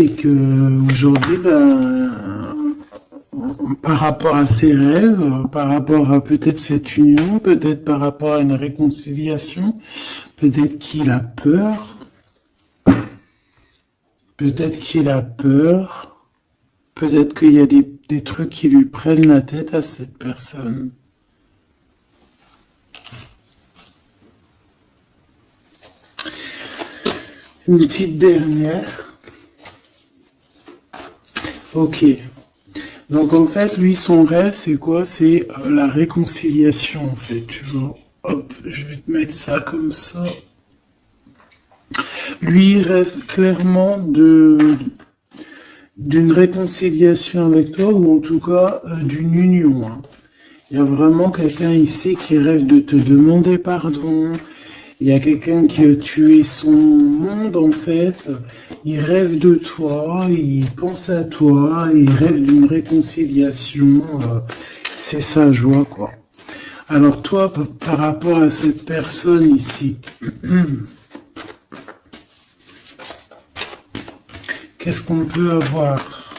Et que aujourd'hui, par rapport à ses rêves, par rapport à peut-être cette union, peut-être par rapport à une réconciliation, peut-être qu'il a peur, peut-être qu'il a peur, peut-être qu'il y a des trucs qui lui prennent la tête à cette personne. Une petite dernière. Ok. Donc en fait, lui, son rêve, c'est quoi? C'est la réconciliation, en fait. Tu vois. Hop, je vais te mettre ça comme ça. Lui, il rêve clairement d'une réconciliation avec toi, ou en tout cas d'une union. Hein. Il y a vraiment quelqu'un ici qui rêve de te demander pardon. Il y a quelqu'un qui a tué son monde, en fait. Il rêve de toi, il pense à toi, il rêve d'une réconciliation. C'est sa joie, quoi. Alors toi, par rapport à cette personne ici, qu'est-ce qu'on peut avoir?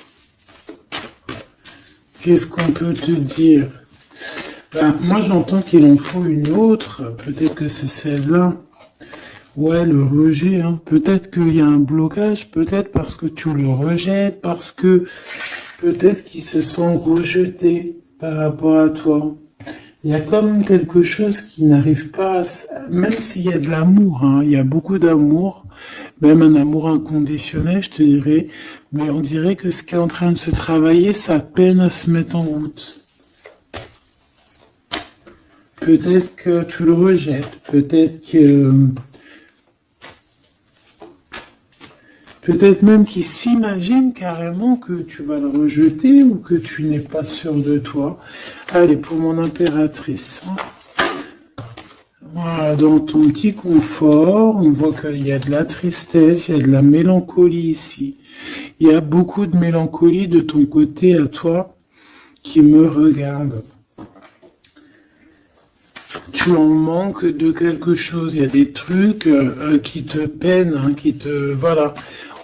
Qu'est-ce qu'on peut te dire? Moi, j'entends qu'il en faut une autre. Peut-être que c'est celle-là. Ouais, le rejet. Hein. Peut-être qu'il y a un blocage. Peut-être parce que tu le rejettes. Parce que peut-être qu'il se sent rejeté par rapport à toi. Il y a comme quelque chose qui n'arrive pas même s'il y a de l'amour. Hein, il y a beaucoup d'amour. Même un amour inconditionnel, je te dirais. Mais on dirait que ce qui est en train de se travailler, ça peine à se mettre en route. Peut-être que tu le rejettes, peut-être même qu'il s'imagine carrément que tu vas le rejeter ou que tu n'es pas sûr de toi. Allez, pour mon impératrice. Voilà, dans ton petit confort, on voit qu'il y a de la tristesse, il y a de la mélancolie ici. Il y a beaucoup de mélancolie de ton côté à toi qui me regarde. Tu en manques de quelque chose, il y a des trucs qui te peinent, hein, voilà.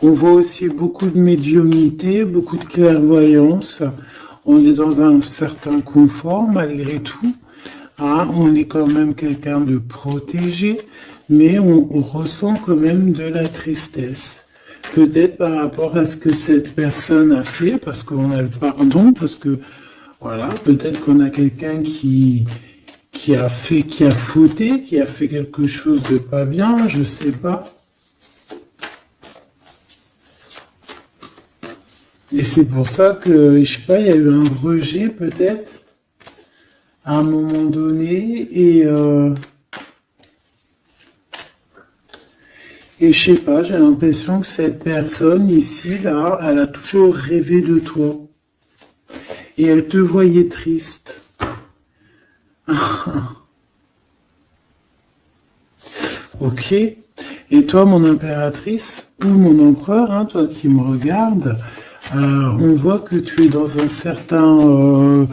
On voit aussi beaucoup de médiumnité, beaucoup de clairvoyance. On est dans un certain confort malgré tout. Hein, on est quand même quelqu'un de protégé, mais on ressent quand même de la tristesse. Peut-être par rapport à ce que cette personne a fait, parce qu'on a le pardon, parce que voilà, peut-être qu'on a quelqu'un qui a fauté, qui a fait quelque chose de pas bien, je sais pas. Et c'est pour ça que, je sais pas, il y a eu un rejet peut-être, à un moment donné, et je sais pas, j'ai l'impression que cette personne ici, là, elle a toujours rêvé de toi. Et elle te voyait triste. Ok. Et toi, mon impératrice, ou mon empereur, hein, toi qui me regardes, on voit que tu es dans un certain,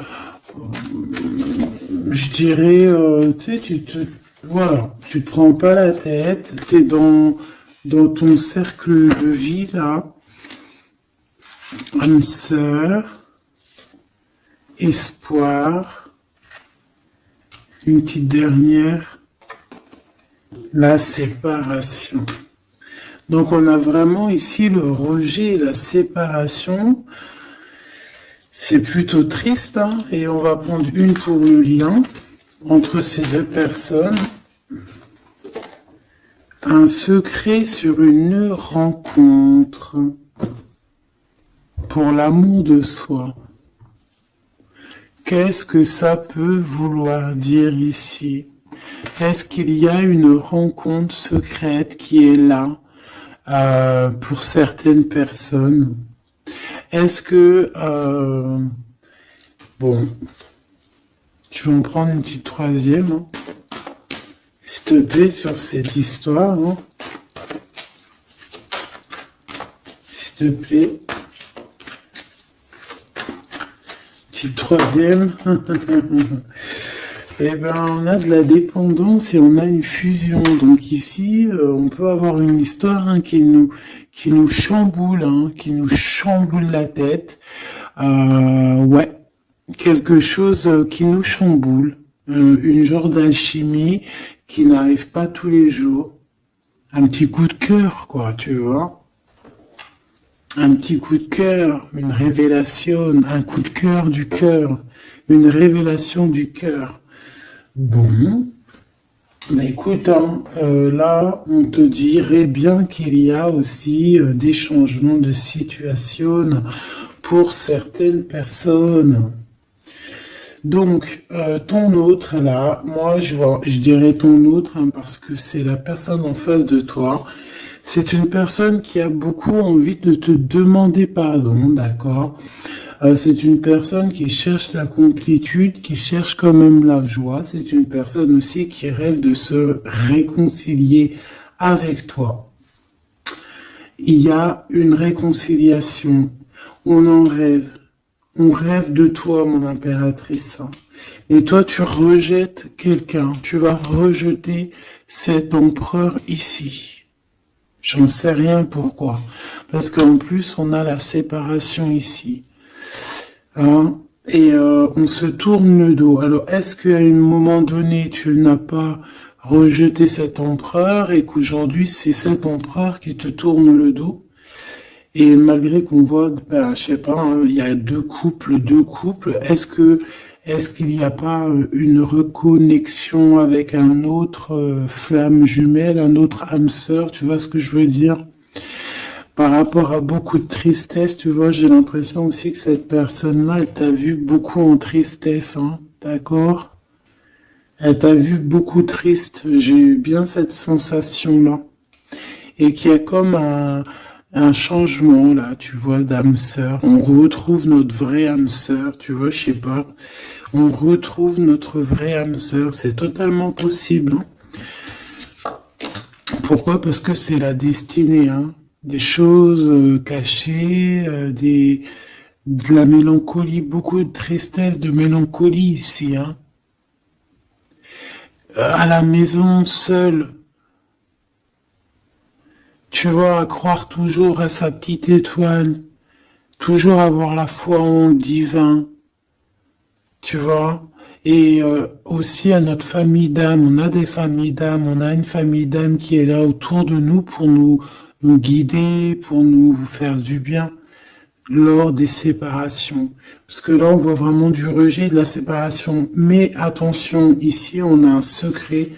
je dirais, tu sais, voilà, tu te prends pas la tête, tu es dans ton cercle de vie, là, âme sœur, espoir, une petite dernière, la séparation. Donc on a vraiment ici le rejet et la séparation. C'est plutôt triste, hein, et on va prendre une pour le lien entre ces deux personnes. Un secret sur une rencontre pour l'amour de soi. Qu'est-ce que ça peut vouloir dire ici? Est-ce qu'il y a une rencontre secrète qui est là pour certaines personnes? Est-ce que... bon, je vais en prendre une petite troisième. Hein. S'il te plaît, sur cette histoire. Hein. S'il te plaît. Petite troisième. Eh ben, on a de la dépendance et on a une fusion. Donc ici, on peut avoir une histoire hein, qui qui nous chamboule, hein, qui nous chamboule la tête. Ouais, quelque chose qui nous chamboule, une genre d'alchimie qui n'arrive pas tous les jours. Un petit coup de cœur, quoi, tu vois. Un petit coup de cœur, une révélation, un coup de cœur du cœur, une révélation du cœur. Bon, mais écoute, hein, là, on te dirait bien qu'il y a aussi des changements de situation pour certaines personnes. Donc, ton autre, là, moi, je dirais ton autre, hein, parce que c'est la personne en face de toi. C'est une personne qui a beaucoup envie de te demander pardon, d'accord? C'est une personne qui cherche la complétude, qui cherche quand même la joie. C'est une personne aussi qui rêve de se réconcilier avec toi. Il y a une réconciliation. On en rêve. On rêve de toi, mon impératrice. Et toi, tu rejettes quelqu'un. Tu vas rejeter cet empereur ici. J'en sais rien pourquoi. Parce qu'en plus, on a la séparation ici. Hein? Et on se tourne le dos. Alors, est-ce qu'à un moment donné, tu n'as pas rejeté cet empereur et qu'aujourd'hui, c'est cet empereur qui te tourne le dos? Et malgré qu'on voit, ben, je sais pas, hein, il y a deux couples, est-ce qu'il n'y a pas une reconnexion avec un autre flamme jumelle, un autre âme sœur, tu vois ce que je veux dire? Par rapport à beaucoup de tristesse, tu vois, j'ai l'impression aussi que cette personne-là, elle t'a vu beaucoup en tristesse, hein, d'accord? Elle t'a vu beaucoup triste, j'ai eu bien cette sensation-là. Et qu'il y a comme un changement, là, tu vois, d'âme sœur. On retrouve notre vraie âme sœur, tu vois, je sais pas. On retrouve notre vraie âme sœur, c'est totalement possible, hein. Pourquoi? Parce que c'est la destinée, hein. Des choses cachées, de la mélancolie, beaucoup de tristesse, de mélancolie ici, hein. À la maison, seule, tu vois, à croire toujours à sa petite étoile, toujours avoir la foi en le divin, tu vois. Et aussi à notre famille d'âme, on a des familles d'âme, on a une famille d'âme qui est là autour de nous pour nous guider, pour nous faire du bien lors des séparations. Parce que là, on voit vraiment du rejet de la séparation. Mais attention, ici, on a un secret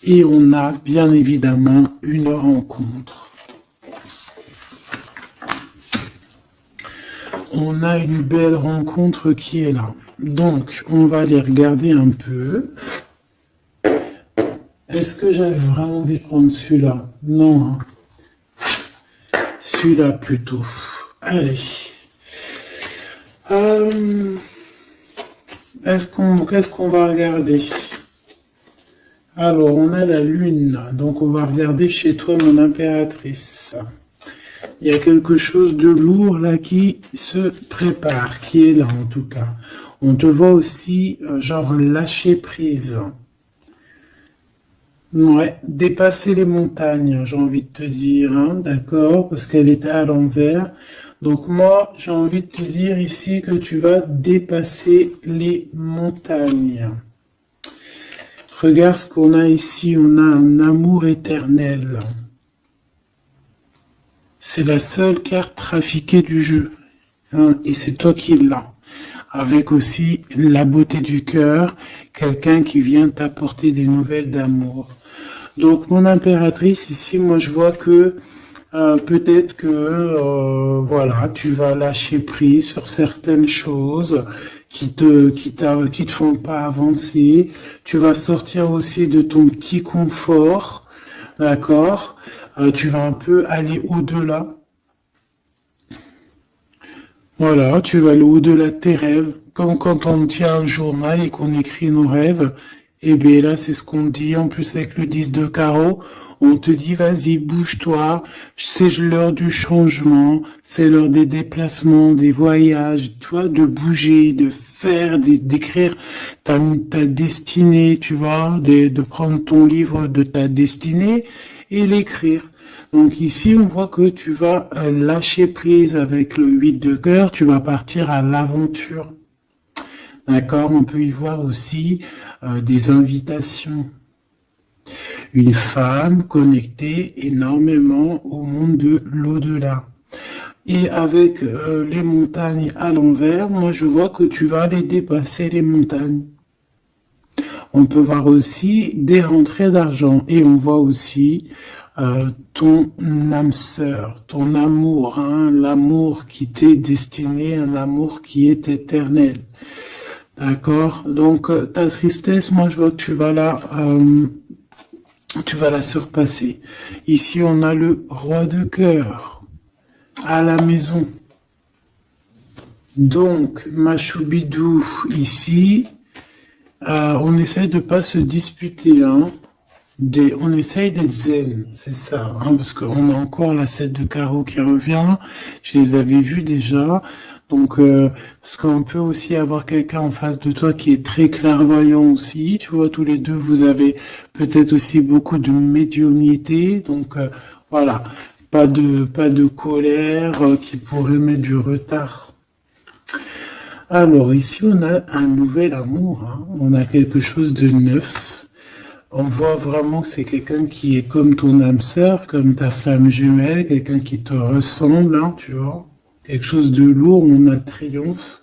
et on a bien évidemment une rencontre. On a une belle rencontre qui est là. Donc, on va aller regarder un peu. Est-ce que j'avais vraiment envie de prendre celui-là? Non. Hein. Celui-là plutôt. Allez. Qu'est-ce qu'on va regarder? Alors, on a la lune. Donc, on va regarder chez toi, mon impératrice. Il y a quelque chose de lourd là qui se prépare, qui est là en tout cas. On te voit aussi, genre, lâcher prise. Ouais, dépasser les montagnes, j'ai envie de te dire, hein, d'accord, parce qu'elle était à l'envers. Donc moi, j'ai envie de te dire ici que tu vas dépasser les montagnes. Regarde ce qu'on a ici, on a un amour éternel. C'est la seule carte trafiquée du jeu, hein, et c'est toi qui l'as. Avec aussi la beauté du cœur, quelqu'un qui vient t'apporter des nouvelles d'amour. Donc mon impératrice, ici, moi je vois que peut-être que voilà, tu vas lâcher prise sur certaines choses qui te font pas avancer. Tu vas sortir aussi de ton petit confort, d'accord? Tu vas un peu aller au-delà. Voilà, tu vas aller au-delà de tes rêves, comme quand on tient un journal et qu'on écrit nos rêves. Et bien là, c'est ce qu'on dit, en plus avec le 10 de carreau, on te dit, vas-y, bouge-toi, c'est l'heure du changement, c'est l'heure des déplacements, des voyages, tu vois, de bouger, de faire, d'écrire ta destinée, tu vois, de prendre ton livre de ta destinée et l'écrire. Donc ici, on voit que tu vas lâcher prise avec le 8 de cœur, tu vas partir à l'aventure. D'accord? On peut y voir aussi des invitations. Une femme connectée énormément au monde de l'au-delà. Et avec les montagnes à l'envers, moi je vois que tu vas aller dépasser les montagnes. On peut voir aussi des rentrées d'argent et on voit aussi ton âme sœur, ton amour, hein, l'amour qui t'est destiné, un amour qui est éternel. D'accord? Donc ta tristesse, moi je vois que tu vas la surpasser. Ici on a le roi de cœur à la maison. Donc ma choubidou ici, on essaye de pas se disputer, hein. On essaye d'être zen, c'est ça, hein, parce qu'on a encore la 7 de carreau qui revient. Je les avais vus déjà. Donc, parce qu'on peut aussi avoir quelqu'un en face de toi qui est très clairvoyant aussi. Tu vois, tous les deux, vous avez peut-être aussi beaucoup de médiumnité. Donc, voilà, pas de colère qui pourrait mettre du retard. Alors, ici, on a un nouvel amour, hein. On a quelque chose de neuf. On voit vraiment que c'est quelqu'un qui est comme ton âme sœur, comme ta flamme jumelle, quelqu'un qui te ressemble, hein, tu vois. Quelque chose de lourd, on a le triomphe.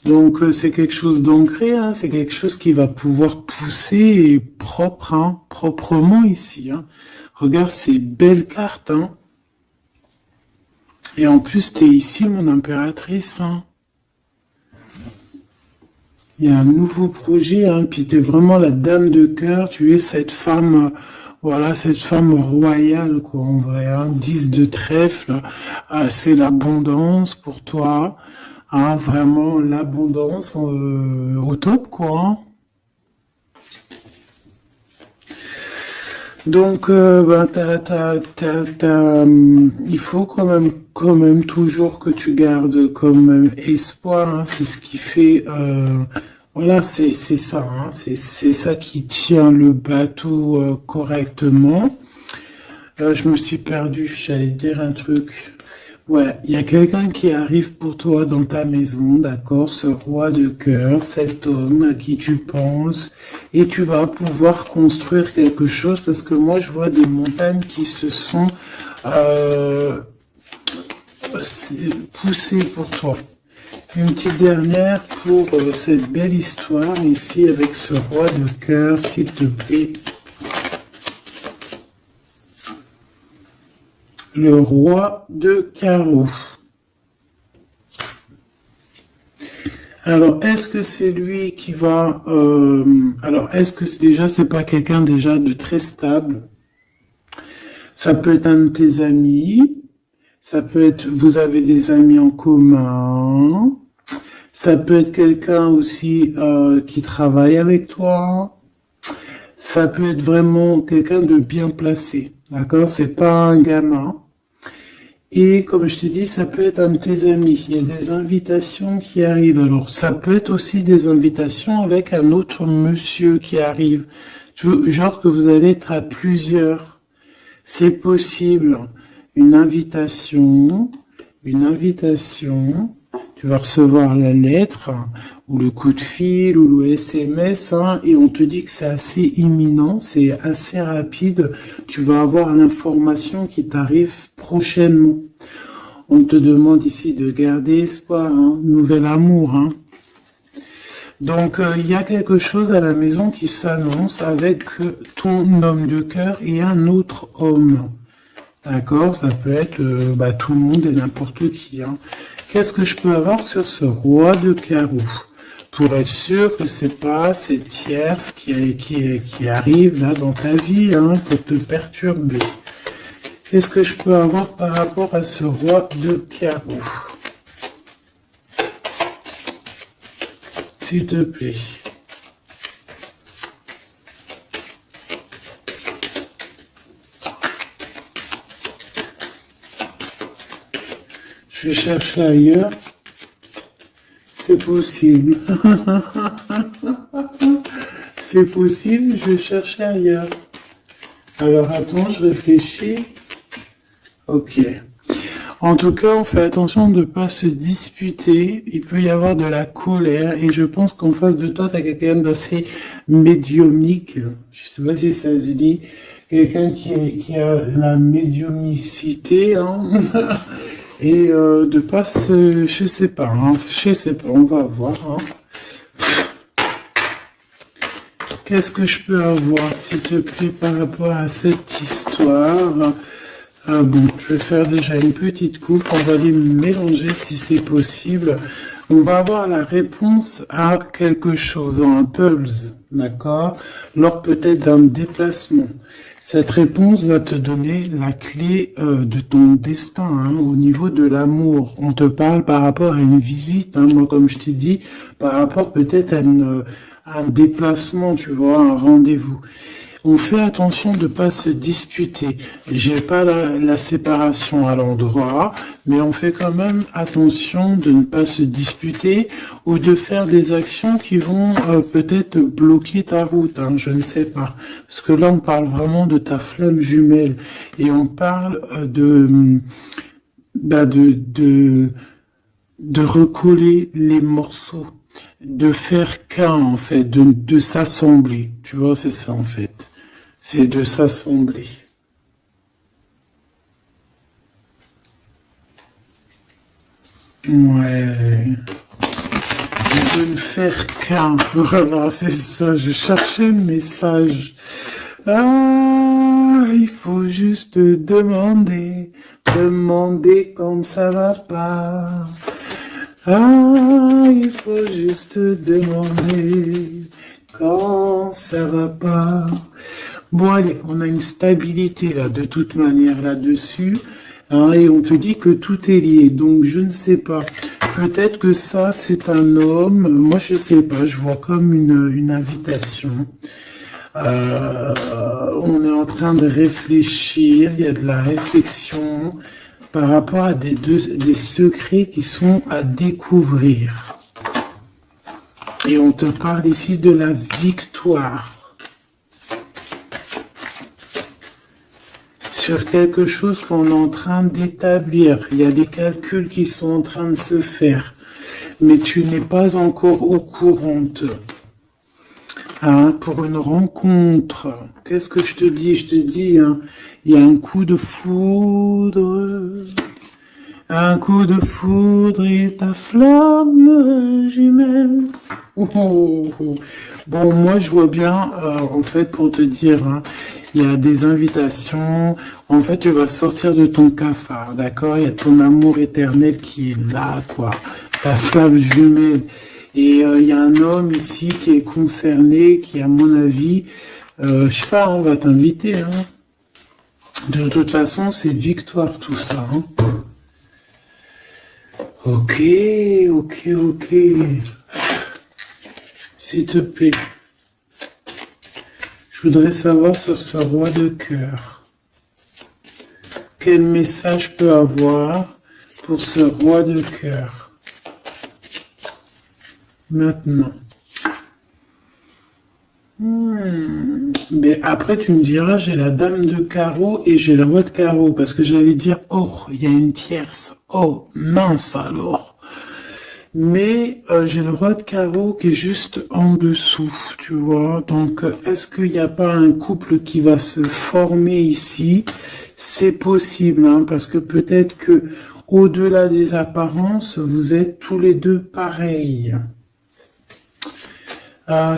Donc c'est quelque chose d'ancré, hein, c'est quelque chose qui va pouvoir pousser et propre, hein, proprement ici. Hein. Regarde ces belles cartes. Hein. Et en plus, tu es ici, mon impératrice. Hein. Il y a un nouveau projet, hein, puis tu es vraiment la dame de cœur, tu es cette femme... Voilà, cette femme royale, quoi, en vrai, hein, 10 de trèfle, c'est l'abondance pour toi, hein, vraiment l'abondance au top, quoi. Hein. Donc, il faut quand même toujours que tu gardes quand même espoir, hein, c'est ce qui fait... Voilà, c'est ça, hein, c'est ça qui tient le bateau correctement. Je me suis perdu, j'allais dire un truc. Ouais, il y a quelqu'un qui arrive pour toi dans ta maison, d'accord, ce roi de cœur, cet homme à qui tu penses, et tu vas pouvoir construire quelque chose, parce que moi je vois des montagnes qui se sont poussées pour toi. Une petite dernière pour cette belle histoire ici avec ce roi de cœur, s'il te plaît. Le roi de carreau. Alors, est-ce que c'est lui qui va... alors, est-ce que c'est pas quelqu'un déjà de très stable? Ça peut être un de tes amis. Ça peut être... Vous avez des amis en commun. Ça peut être quelqu'un aussi qui travaille avec toi. Ça peut être vraiment quelqu'un de bien placé. D'accord? C'est pas un gamin. Et comme je t'ai dit, ça peut être un de tes amis. Il y a des invitations qui arrivent. Alors, ça peut être aussi des invitations avec un autre monsieur qui arrive. Genre que vous allez être à plusieurs. C'est possible. Une invitation. Tu vas recevoir la lettre, ou le coup de fil, ou le SMS, hein, et on te dit que c'est assez imminent, c'est assez rapide. Tu vas avoir l'information qui t'arrive prochainement. On te demande ici de garder espoir, hein, nouvel amour. Hein. Donc, il y a quelque chose à la maison qui s'annonce avec ton homme de cœur et un autre homme. D'accord, ça peut être tout le monde et n'importe qui. Hein. Qu'est-ce que je peux avoir sur ce roi de carreau? Pour être sûr que c'est pas ces tierces qui arrivent là dans ta vie, hein, pour te perturber. Qu'est-ce que je peux avoir par rapport à ce roi de carreau? S'il te plaît. Je vais chercher ailleurs. C'est possible. C'est possible, je vais chercher ailleurs. Alors attends, je réfléchis. Ok. En tout cas, on fait attention de ne pas se disputer. Il peut y avoir de la colère et je pense qu'en face de toi, tu as quelqu'un d'assez médiumnique. Je sais pas si ça se dit. Quelqu'un qui a la médiumnicité, hein. Et de pas se... Je sais pas, hein. Je sais pas, on va voir, hein. Qu'est-ce que je peux avoir, s'il te plaît, par rapport à cette histoire? Bon, je vais faire déjà une petite coupe. On va les mélanger si c'est possible. On va avoir la réponse à quelque chose, un puzzle, d'accord? Lors peut-être d'un déplacement. Cette réponse va te donner la clé de ton destin, hein, au niveau de l'amour. On te parle par rapport à une visite, hein, moi comme je t'ai dit, par rapport peut-être à un déplacement, tu vois, un rendez-vous. On fait attention de pas se disputer. J'ai pas la séparation à l'endroit, mais on fait quand même attention de ne pas se disputer ou de faire des actions qui vont peut-être bloquer ta route, hein, je ne sais pas. Parce que là, on parle vraiment de ta flamme jumelle et on parle bah, de recoller les morceaux, de faire qu'un en fait, de s'assembler. Tu vois, c'est ça en fait. C'est de s'assembler. Ouais. De ne faire qu'un. Voilà, c'est ça. Je cherchais le message. Ah, il faut juste demander. Demander quand ça va pas. Ah, il faut juste demander quand ça va pas. Bon, allez, on a une stabilité là, de toute manière là-dessus, hein, et on te dit que tout est lié. Donc, je ne sais pas. Peut-être que ça, c'est un homme. Moi, je sais pas. Je vois comme une invitation. On est en train de réfléchir. Il y a de la réflexion par rapport à des secrets qui sont à découvrir. Et on te parle ici de la victoire. Sur quelque chose qu'on est en train d'établir. Il y a des calculs qui sont en train de se faire. Mais tu n'es pas encore au courant. Hein, pour une rencontre. Qu'est-ce que je te dis? Je te dis, hein, il y a un coup de foudre. Un coup de foudre et ta flamme jumelle. Oh, oh, oh. Bon, moi je vois bien, en fait, pour te dire, hein, il y a des invitations. En fait, tu vas sortir de ton cafard, d'accord? Il y a ton amour éternel qui est là, quoi. Ta flamme jumelle. Et il y a un homme ici qui est concerné, qui, à mon avis, je sais pas, on va t'inviter, hein. De toute façon, c'est victoire tout ça, hein. Ok, ok, ok. S'il te plaît. Je voudrais savoir sur ce roi de cœur. Quel message peut avoir pour ce roi de cœur? Maintenant. Mais après, tu me diras, j'ai la dame de carreau et j'ai le roi de carreau. Parce que j'allais dire, oh, il y a une tierce. Oh, mince alors. Mais j'ai le roi de carreau qui est juste en dessous, tu vois. Donc, est-ce qu'il n'y a pas un couple qui va se former ici? C'est possible, hein, parce que peut-être que au-delà des apparences, vous êtes tous les deux pareils.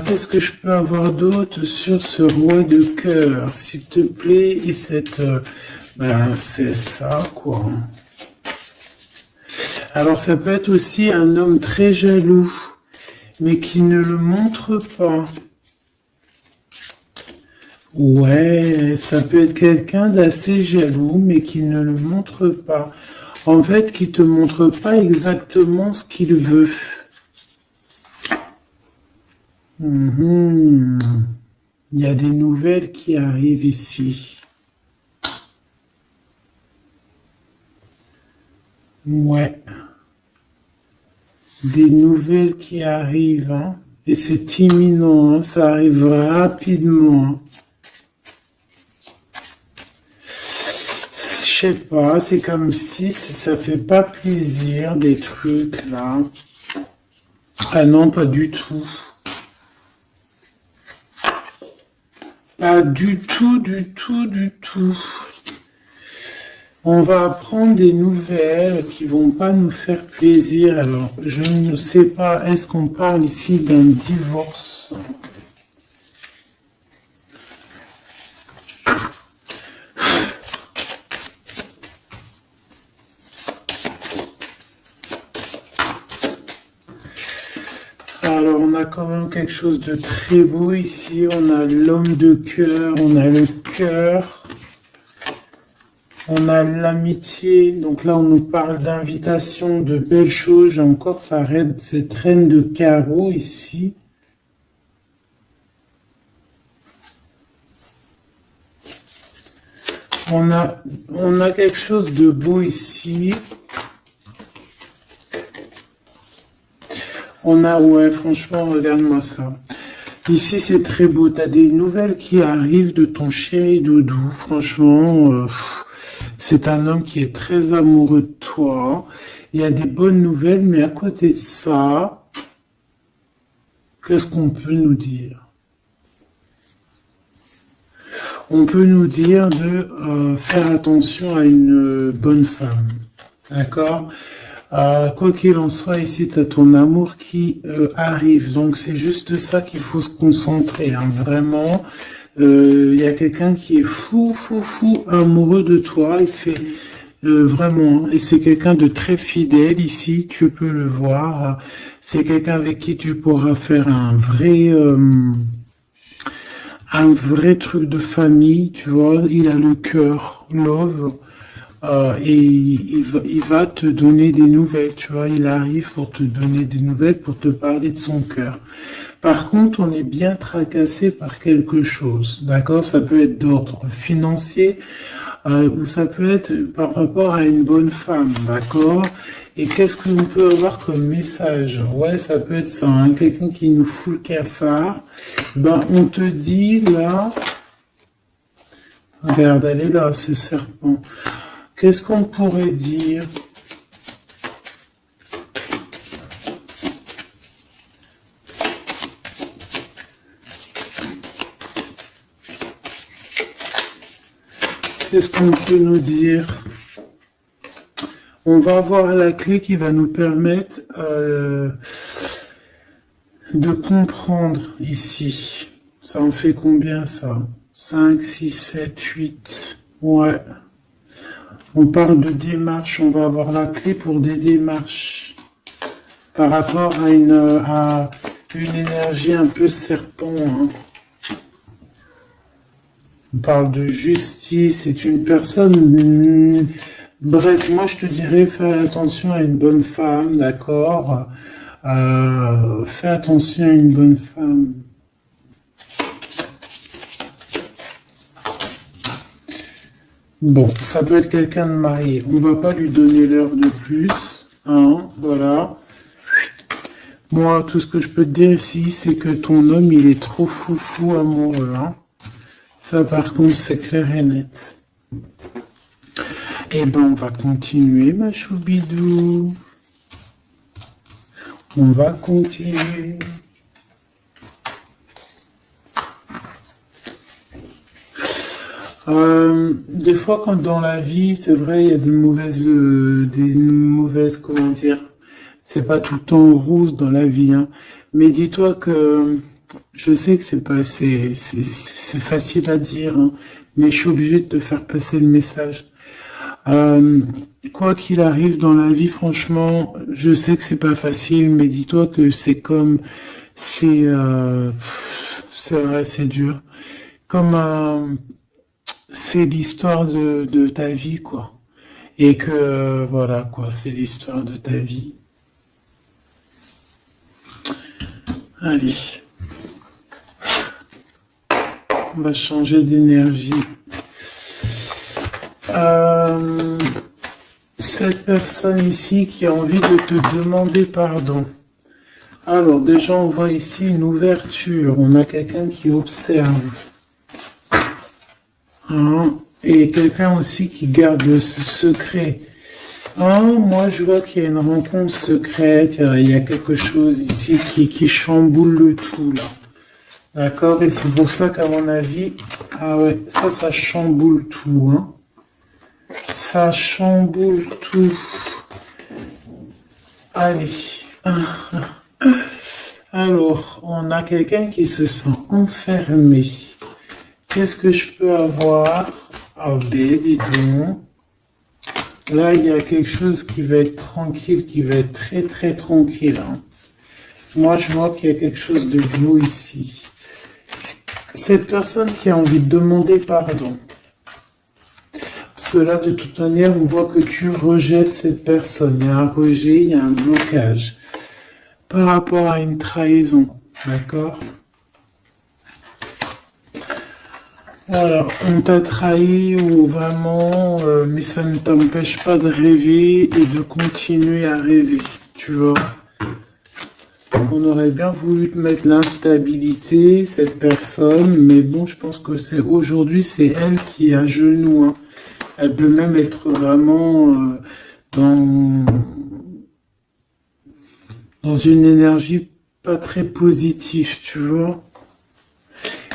Qu'est-ce que je peux avoir d'autre sur ce roi de cœur, s'il te plaît? Et cette... ben, c'est ça, quoi. Alors, ça peut être aussi un homme très jaloux, mais qui ne le montre pas. Ouais, ça peut être quelqu'un d'assez jaloux, mais qui ne le montre pas. En fait, qui te montre pas exactement ce qu'il veut. Il y a des nouvelles qui arrivent ici. Ouais. Des nouvelles qui arrivent, hein. Et c'est imminent, hein. Ça arrive rapidement, hein. Je sais pas, c'est comme si ça fait pas plaisir des trucs là. Ah non, pas du tout. Pas du tout, du tout, du tout. On va apprendre des nouvelles qui vont pas nous faire plaisir. Alors, je ne sais pas, est-ce qu'on parle ici d'un divorce? Alors, on a quand même quelque chose de très beau ici. On a l'homme de cœur, on a le cœur, on a l'amitié. Donc là, on nous parle d'invitation, de belles choses. J'ai encore cette reine de carreau ici. On a quelque chose de beau ici. Ouais, franchement, regarde-moi ça. Ici, c'est très beau. T'as des nouvelles qui arrivent de ton chéri doudou. Franchement, c'est un homme qui est très amoureux de toi. Il y a des bonnes nouvelles, mais à côté de ça, qu'est-ce qu'on peut nous dire? On peut nous dire de faire attention à une bonne femme. D'accord? Quoi qu'il en soit, ici, tu as ton amour qui arrive. Donc, c'est juste ça qu'il faut se concentrer. Hein. Vraiment, il y a quelqu'un qui est fou, fou, fou amoureux de toi. Il fait vraiment, et c'est quelqu'un de très fidèle ici. Tu peux le voir. C'est quelqu'un avec qui tu pourras faire un vrai truc de famille. Tu vois, il a le cœur, love. Et il va te donner des nouvelles, tu vois, il arrive pour te donner des nouvelles, pour te parler de son cœur. Par contre, on est bien tracassé par quelque chose, d'accord? Ça peut être d'ordre financier, ou ça peut être par rapport à une bonne femme, d'accord? Et qu'est-ce que l'on peut avoir comme message? Ouais, ça peut être ça, hein, quelqu'un qui nous fout le cafard. Ben, on te dit là, regarde, elle est là, ce serpent. Qu'est-ce qu'on pourrait dire? Qu'est-ce qu'on peut nous dire? On va avoir la clé qui va nous permettre de comprendre ici. Ça en fait combien ça? 5, 6, 7, 8. Ouais. On parle de démarches, on va avoir la clé pour des démarches par rapport à une énergie un peu serpent. Hein. On parle de justice, c'est une personne... bref, moi je te dirais, fais attention à une bonne femme, d'accord? Fais attention à une bonne femme. Bon, ça peut être quelqu'un de marié. On va pas lui donner l'heure de plus. Hein, voilà. Moi, tout ce que je peux te dire ici, c'est que ton homme, il est trop fou amoureux. Hein. Ça, par contre, c'est clair et net. Eh ben, on va continuer, ma choubidou. On va continuer. Des fois, quand dans la vie, c'est vrai, il y a des mauvaises, comment dire, c'est pas tout le temps rose dans la vie, hein. Mais dis-toi que, je sais que c'est facile à dire, hein, mais je suis obligé de te faire passer le message. Quoi qu'il arrive dans la vie, franchement, je sais que c'est pas facile, mais dis-toi que c'est vrai, c'est dur. Comme c'est l'histoire de ta vie, quoi. Et que, voilà, quoi, c'est l'histoire de ta vie. Allez. On va changer d'énergie. Cette personne ici qui a envie de te demander pardon. Alors, déjà, on voit ici une ouverture. On a quelqu'un qui observe. Hein, Et quelqu'un aussi qui garde ce secret. Ah, moi, je vois qu'il y a une rencontre secrète, il y a quelque chose ici qui chamboule le tout, là. D'accord? Et c'est pour ça qu'à mon avis, ah ouais, ça chamboule tout, hein. Ça chamboule tout. Allez. Alors, on a quelqu'un qui se sent enfermé. Qu'est-ce que je peux avoir? Ah ben, dis donc. Là, il y a quelque chose qui va être tranquille, qui va être très très tranquille, hein. Moi, je vois qu'il y a quelque chose de beau ici. Cette personne qui a envie de demander pardon. Parce que là, de toute manière, on voit que tu rejettes cette personne. Il y a un rejet, il y a un blocage. Par rapport à une trahison. D'accord? Voilà, on t'a trahi ou vraiment, mais ça ne t'empêche pas de rêver et de continuer à rêver. Tu vois? On aurait bien voulu te mettre l'instabilité, cette personne, mais bon, je pense que c'est aujourd'hui, c'est elle qui est à genoux, hein. Elle peut même être vraiment dans, dans une énergie pas très positive, tu vois.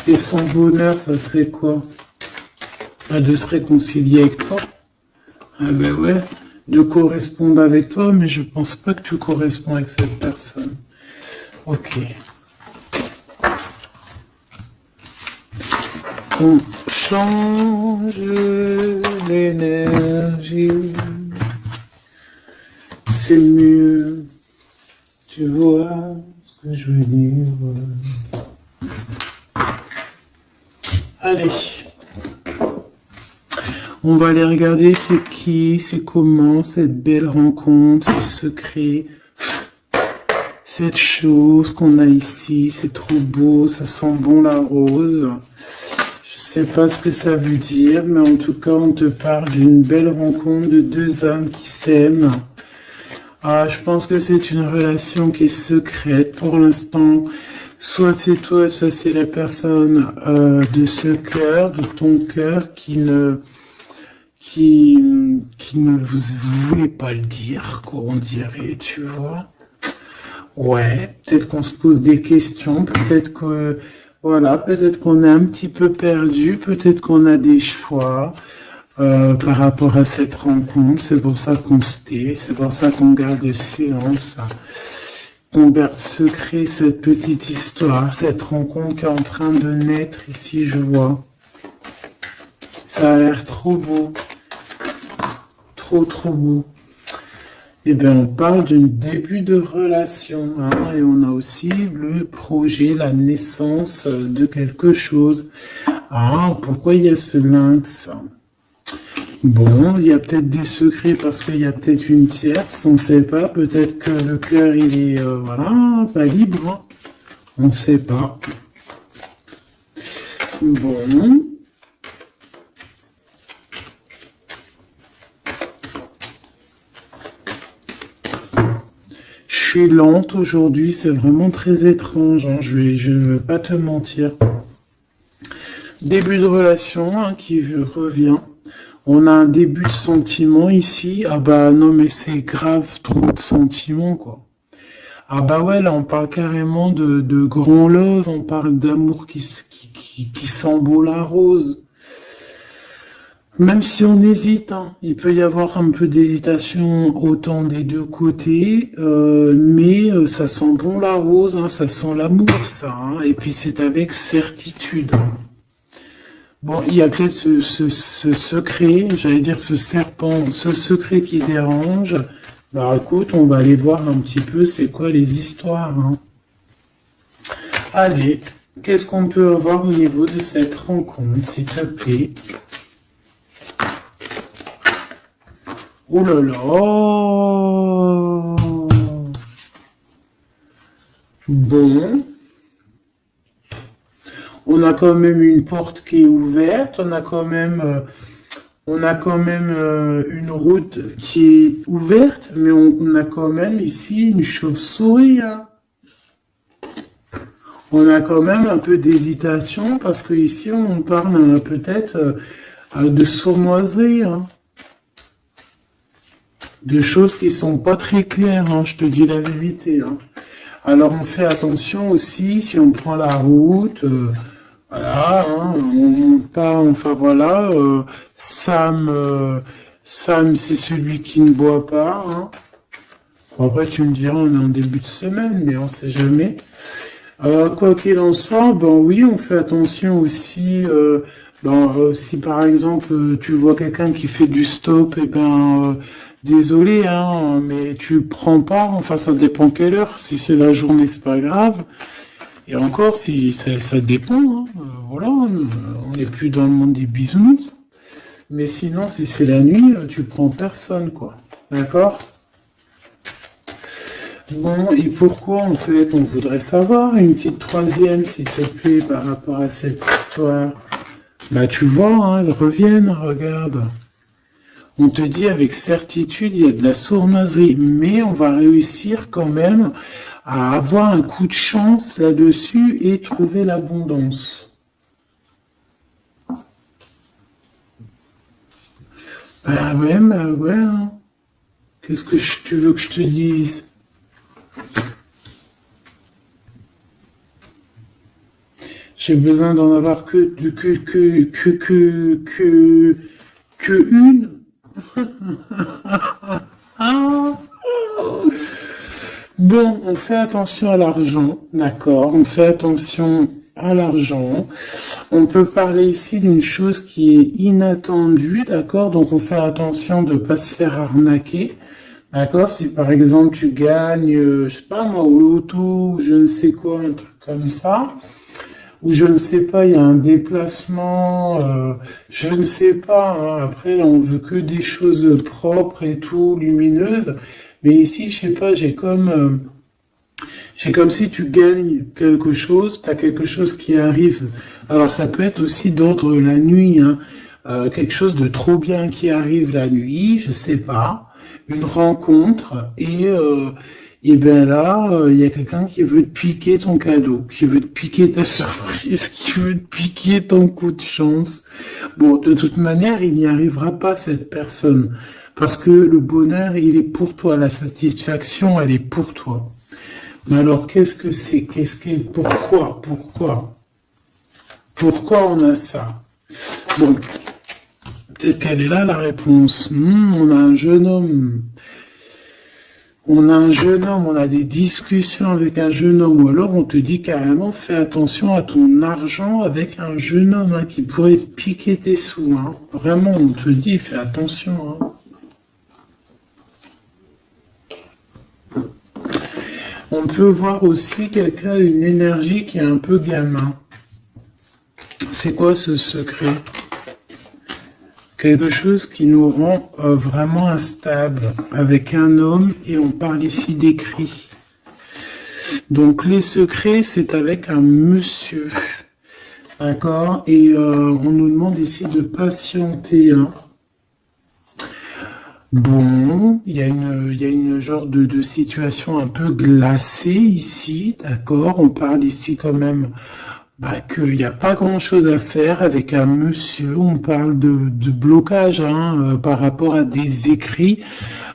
Et son bonheur, ça serait quoi? De se réconcilier avec toi. Ah ben ouais, de correspondre avec toi, mais je pense pas que tu corresponds avec cette personne. Ok. On change l'énergie. C'est mieux. Tu vois ce que je veux dire? Allez. On va aller regarder c'est qui, c'est comment, cette belle rencontre, ce secret. Cette chose qu'on a ici, c'est trop beau, ça sent bon la rose. Je sais pas ce que ça veut dire, mais en tout cas, on te parle d'une belle rencontre de deux âmes qui s'aiment. Ah, je pense que c'est une relation qui est secrète pour l'instant. Soit c'est toi, soit c'est la personne de ce cœur, de ton cœur, qui ne vous voulez pas le dire, quoi, on dirait, tu vois. Ouais, peut-être qu'on se pose des questions, peut-être que, voilà, peut-être qu'on est un petit peu perdu, peut-être qu'on a des choix par rapport à cette rencontre. C'est pour ça qu'on se tait, c'est pour ça qu'on garde le silence, qu'on garde secret cette petite histoire, cette rencontre qui est en train de naître ici, je vois. Ça a l'air trop beau, trop trop beau. Eh bien, on parle d'un début de relation, hein, et on a aussi le projet, la naissance de quelque chose. Ah, pourquoi il y a ce lynx? Bon, il y a peut-être des secrets parce qu'il y a peut-être une tierce, on ne sait pas. Peut-être que le cœur, il est, voilà, pas libre, hein. On ne sait pas. Bon. Je suis lente aujourd'hui, c'est vraiment très étrange, hein, je ne veux pas te mentir. Début de relation, hein, qui revient. On a un début de sentiment ici. Ah bah non, mais c'est grave, trop de sentiments, quoi. Ah bah ouais, là on parle carrément de grand love, on parle d'amour qui sent beau la rose. Même si on hésite, hein, il peut y avoir un peu d'hésitation autant des deux côtés, mais ça sent bon la rose, hein, ça sent l'amour, ça, hein, et puis c'est avec certitude. Bon, il y a peut-être ce secret, j'allais dire ce serpent, ce secret qui dérange. Alors écoute, on va aller voir un petit peu c'est quoi les histoires, hein. Allez, qu'est-ce qu'on peut avoir au niveau de cette rencontre, s'il te plaît? Oh là là! Bon. On a quand même une porte qui est ouverte, on a quand même une route qui est ouverte, mais on a quand même ici une chauve-souris, hein. On a quand même un peu d'hésitation parce que ici on parle peut-être de sournoiserie, hein, de choses qui sont pas très claires, hein, je te dis la vérité. Hein. Alors on fait attention aussi si on prend la route, voilà, hein, on monte pas, enfin voilà, Sam c'est celui qui ne boit pas. Hein. Bon, après tu me diras on est en début de semaine, mais on sait jamais. Quoi qu'il en soit, ben oui, on fait attention aussi. Si par exemple tu vois quelqu'un qui fait du stop, et ben désolé, hein, mais tu prends pas. Enfin, ça dépend quelle heure. Si c'est la journée, c'est pas grave. Et encore, si ça dépend. Hein, voilà, on n'est plus dans le monde des bisounours. Mais sinon, si c'est la nuit, tu prends personne, quoi. D'accord? Bon, et pourquoi en fait on voudrait savoir une petite troisième, s'il te plaît, par rapport à cette histoire? Bah tu vois, hein, elles reviennent, regarde. On te dit avec certitude, il y a de la sournoiserie, mais on va réussir quand même à avoir un coup de chance là-dessus et trouver l'abondance. Bah ouais, hein. Qu'est-ce que tu veux que je te dise? J'ai besoin d'en avoir que une. Ah. Bon, on fait attention à l'argent, d'accord? On fait attention à l'argent. On peut parler ici d'une chose qui est inattendue, d'accord? Donc on fait attention de ne pas se faire arnaquer, d'accord? Si par exemple tu gagnes, je sais pas moi, au loto, je ne sais quoi, un truc comme ça, ou je ne sais pas, il y a un déplacement, je ne sais pas, hein, après là, on veut que des choses propres et tout, lumineuses, mais ici, je sais pas, j'ai comme si tu gagnes quelque chose, tu as quelque chose qui arrive, alors ça peut être aussi d'ordre la nuit, hein, quelque chose de trop bien qui arrive la nuit, je sais pas, une rencontre, et ben là, il y a quelqu'un qui veut te piquer ton cadeau, qui veut te piquer ta surprise, qui veut te piquer ton coup de chance. Bon, de toute manière, il n'y arrivera pas cette personne, parce que le bonheur, il est pour toi, la satisfaction, elle est pour toi. Mais alors, qu'est-ce que c'est? Pourquoi on a ça? Bon, peut-être qu'elle est là, la réponse. On a un jeune homme. On a des discussions avec un jeune homme, ou alors on te dit carrément, fais attention à ton argent avec un jeune homme hein, qui pourrait piquer tes sous. Hein. Vraiment, on te dit, fais attention. Hein. On peut voir aussi quelqu'un, une énergie qui est un peu gamin. C'est quoi ce secret? Quelque chose qui nous rend vraiment instable avec un homme et on parle ici d'écrit. Donc les secrets, c'est avec un monsieur. D'accord? Et on nous demande ici de patienter. Hein. Bon, il y a une genre de situation un peu glacée ici, d'accord? On parle ici quand même qu'il n'y a pas grand-chose à faire avec un monsieur. On parle de blocage hein, par rapport à des écrits.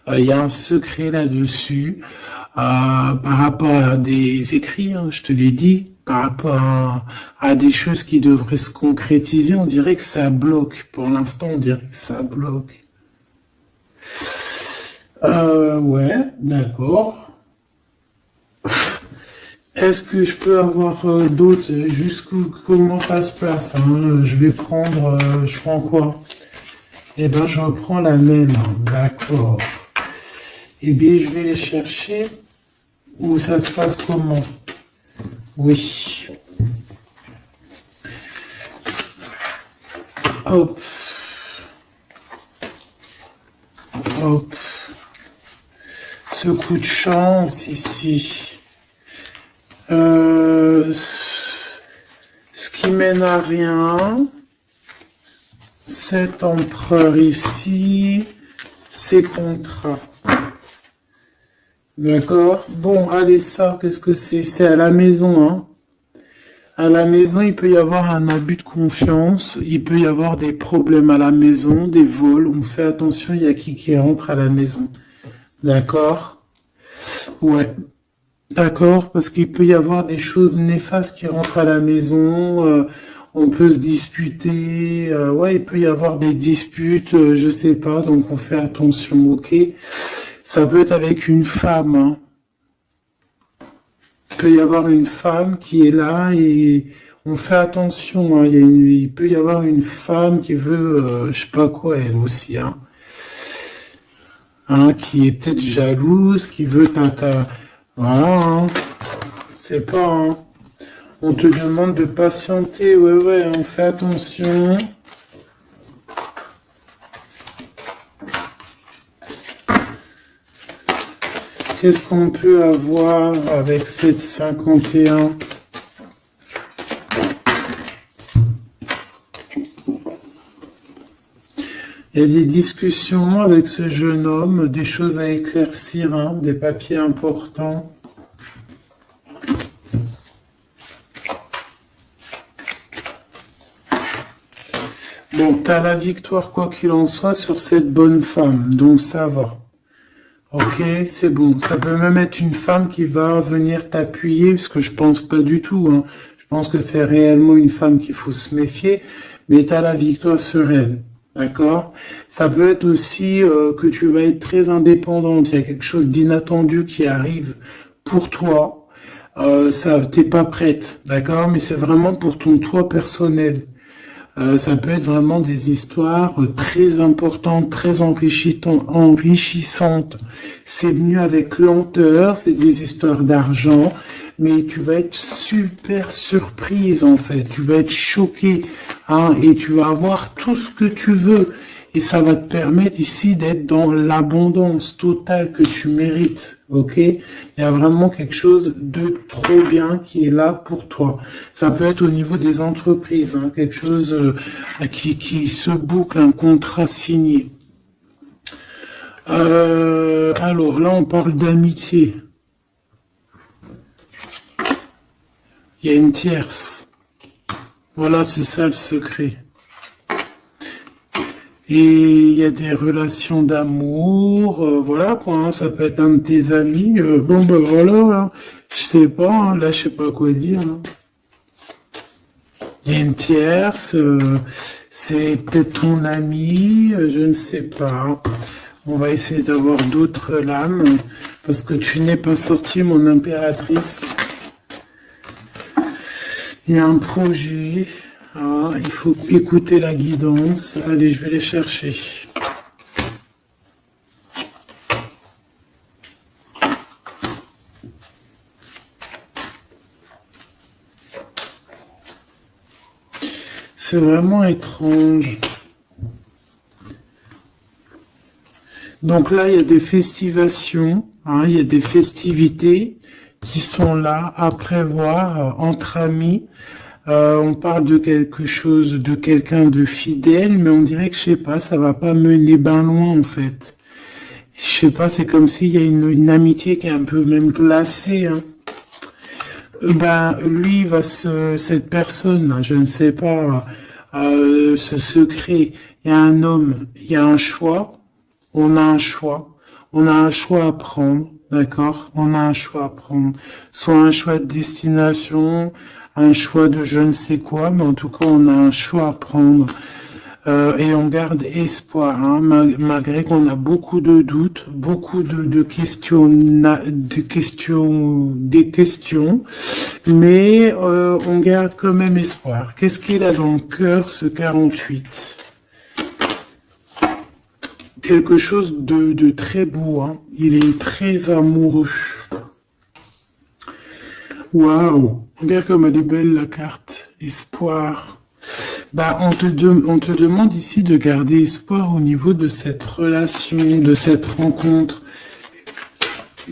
Il y a un secret là-dessus. Par rapport à des écrits, hein, je te l'ai dit, par rapport à des choses qui devraient se concrétiser, on dirait que ça bloque. Pour l'instant, on dirait que ça bloque. Ouais, d'accord. Est-ce que je peux avoir d'autres comment ça se passe hein je vais prendre, je prends quoi? Eh ben, je reprends la même. D'accord. Eh bien, je vais les chercher. Où ça se passe comment? Oui. Hop. Hop. Ce coup de chance ici. Ce qui mène à rien. Cet empereur ici. Ces contrats. D'accord? Bon, allez, ça, qu'est-ce que c'est? C'est à la maison, hein? À la maison, il peut y avoir un abus de confiance, il peut y avoir des problèmes à la maison, des vols. On fait attention, il y a qui rentre à la maison. D'accord? Ouais. D'accord, parce qu'il peut y avoir des choses néfastes qui rentrent à la maison, on peut se disputer, ouais, il peut y avoir des disputes, je sais pas, donc on fait attention, ok? Ça peut être avec une femme, hein. Il peut y avoir une femme qui est là et on fait attention, hein. Il peut y avoir une femme qui veut, je sais pas quoi, elle aussi, hein. Hein, qui est peut-être jalouse, qui veut voilà, hein. C'est pas, hein. On te demande de patienter, ouais, ouais, on fait attention. Qu'est-ce qu'on peut avoir avec cette 51? Il y a des discussions avec ce jeune homme, des choses à éclaircir, hein, des papiers importants. Bon, t'as la victoire quoi qu'il en soit sur cette bonne femme, donc ça va. Ok, c'est bon. Ça peut même être une femme qui va venir t'appuyer, parce que je pense pas du tout, hein. Je pense que c'est réellement une femme qu'il faut se méfier, mais t'as la victoire sur elle. D'accord? Ça peut être aussi que tu vas être très indépendante. Il y a quelque chose d'inattendu qui arrive pour toi. T'es pas prête, d'accord? Mais c'est vraiment pour ton toi personnel. Ça peut être vraiment des histoires très importantes, très enrichissantes. C'est venu avec lenteur, c'est des histoires d'argent, mais tu vas être super surprise en fait. Tu vas être choquée, hein, et tu vas avoir tout ce que tu veux. Et ça va te permettre ici d'être dans l'abondance totale que tu mérites, ok? Il y a vraiment quelque chose de trop bien qui est là pour toi. Ça peut être au niveau des entreprises, hein, quelque chose qui se boucle, un contrat signé. Alors là, on parle d'amitié. Il y a une tierce. Voilà, c'est ça le secret. Et il y a des relations d'amour, voilà quoi, hein, ça peut être un de tes amis, bon ben voilà, là, je sais pas, hein, là je sais pas quoi dire. Hein. Il y a une tierce, c'est peut-être ton ami, je ne sais pas. On va essayer d'avoir d'autres lames, parce que tu n'es pas sorti mon impératrice. Il y a un projet. Ah, il faut écouter la guidance. Allez, je vais les chercher. C'est vraiment étrange. Donc là, il y a des festivations, hein, il y a des festivités qui sont là à prévoir entre amis. On parle de quelque chose, de quelqu'un de fidèle, mais on dirait que, je sais pas, ça va pas mener ben loin, en fait. Je sais pas, c'est comme s'il y a une amitié qui est un peu même glacée, hein. Ben, lui, cette personne, là, je ne sais pas, ce secret, il y a un homme, il y a un choix, on a un choix, on a un choix à prendre, d'accord? On a un choix à prendre, soit un choix de destination, un choix de je ne sais quoi, mais en tout cas, on a un choix à prendre. Et on garde espoir, hein, malgré qu'on a beaucoup de doutes, beaucoup des questions, mais on garde quand même espoir. Qu'est-ce qu'il a dans le cœur, ce 48? Quelque chose de très beau, hein. Il est très amoureux. Waouh! Regarde comme elle est belle la carte. Espoir. Bah, on te demande ici de garder espoir au niveau de cette relation, de cette rencontre.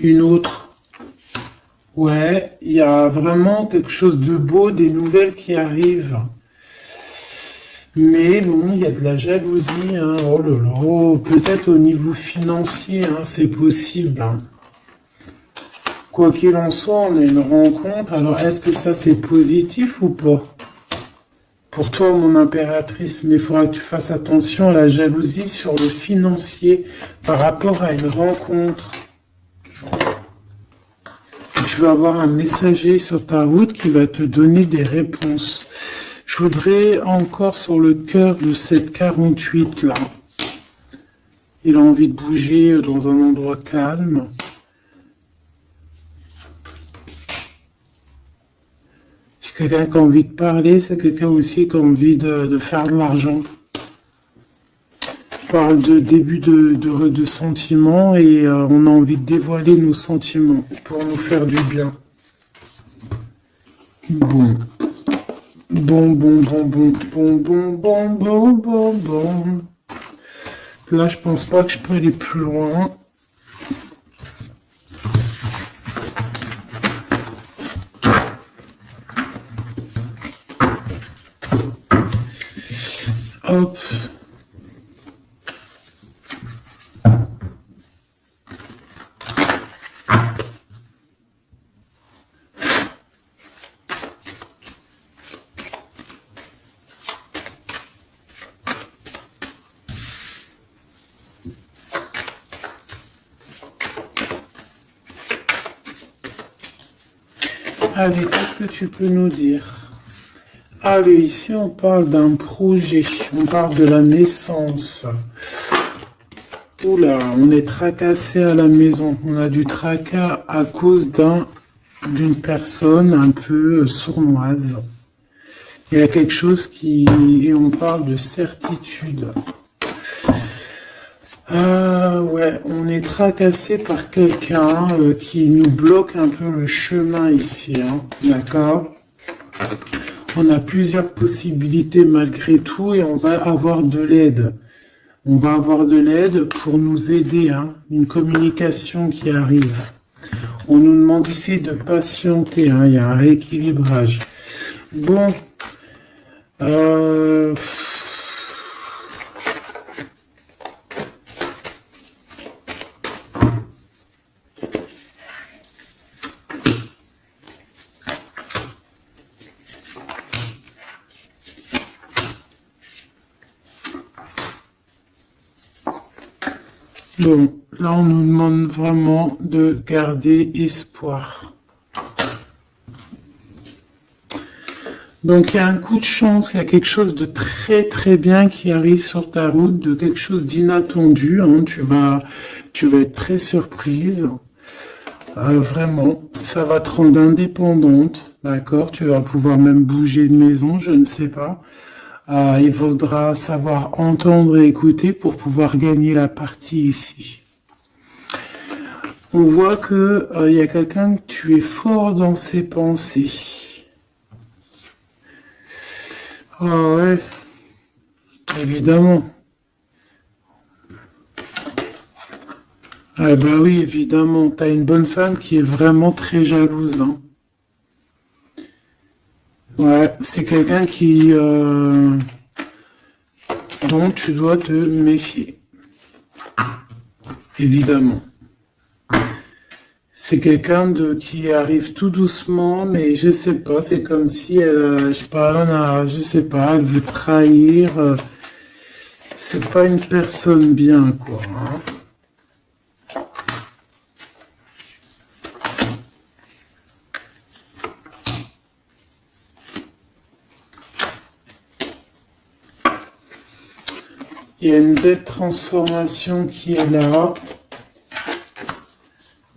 Une autre. Ouais, il y a vraiment quelque chose de beau, des nouvelles qui arrivent. Mais bon, il y a de la jalousie, hein. Oh là là, peut-être au niveau financier, hein, c'est possible, hein. Quoi qu'il en soit, on a une rencontre. Alors, est-ce que ça, c'est positif ou pas? Pour toi, mon impératrice, mais il faudra que tu fasses attention à la jalousie sur le financier par rapport à une rencontre. Tu vas avoir un messager sur ta route qui va te donner des réponses. Je voudrais encore sur le cœur de cette 48 là. Il a envie de bouger dans un endroit calme. C'est quelqu'un qui a envie de parler, c'est quelqu'un aussi qui a envie de faire de l'argent. On parle de début de sentiments et on a envie de dévoiler nos sentiments pour nous faire du bien. Bon. Bon. Là, je pense pas que je peux aller plus loin. Hop. Allez, qu'est-ce que tu peux nous dire? Allez, ici on parle d'un projet, on parle de la naissance. Oula, on est tracassé à la maison, on a du tracas à cause d'une personne un peu sournoise. Il y a quelque chose et on parle de certitude. Ouais, on est tracassé par quelqu'un qui nous bloque un peu le chemin ici, hein, d'accord? On a plusieurs possibilités malgré tout et on va avoir de l'aide. On va avoir de l'aide pour nous aider, hein, une communication qui arrive. On nous demande ici de patienter, hein, il y a un rééquilibrage. Bon, bon, là on nous demande vraiment de garder espoir. Donc il y a un coup de chance, il y a quelque chose de très très bien qui arrive sur ta route, de quelque chose d'inattendu, hein. Tu vas être très surprise. Vraiment, ça va te rendre indépendante, d'accord? Tu vas pouvoir même bouger de maison, je ne sais pas. Il faudra savoir entendre et écouter pour pouvoir gagner la partie ici. On voit que il y a quelqu'un que tu es fort dans ses pensées. Ah ouais, évidemment. Ah bah oui, évidemment, t'as une bonne femme qui est vraiment très jalouse, hein. Ouais, c'est quelqu'un dont tu dois te méfier, évidemment. C'est quelqu'un qui arrive tout doucement, mais je sais pas, c'est comme si je sais pas, je sais pas, elle veut trahir. C'est pas une personne bien, quoi, hein. Il y a une belle transformation qui est là.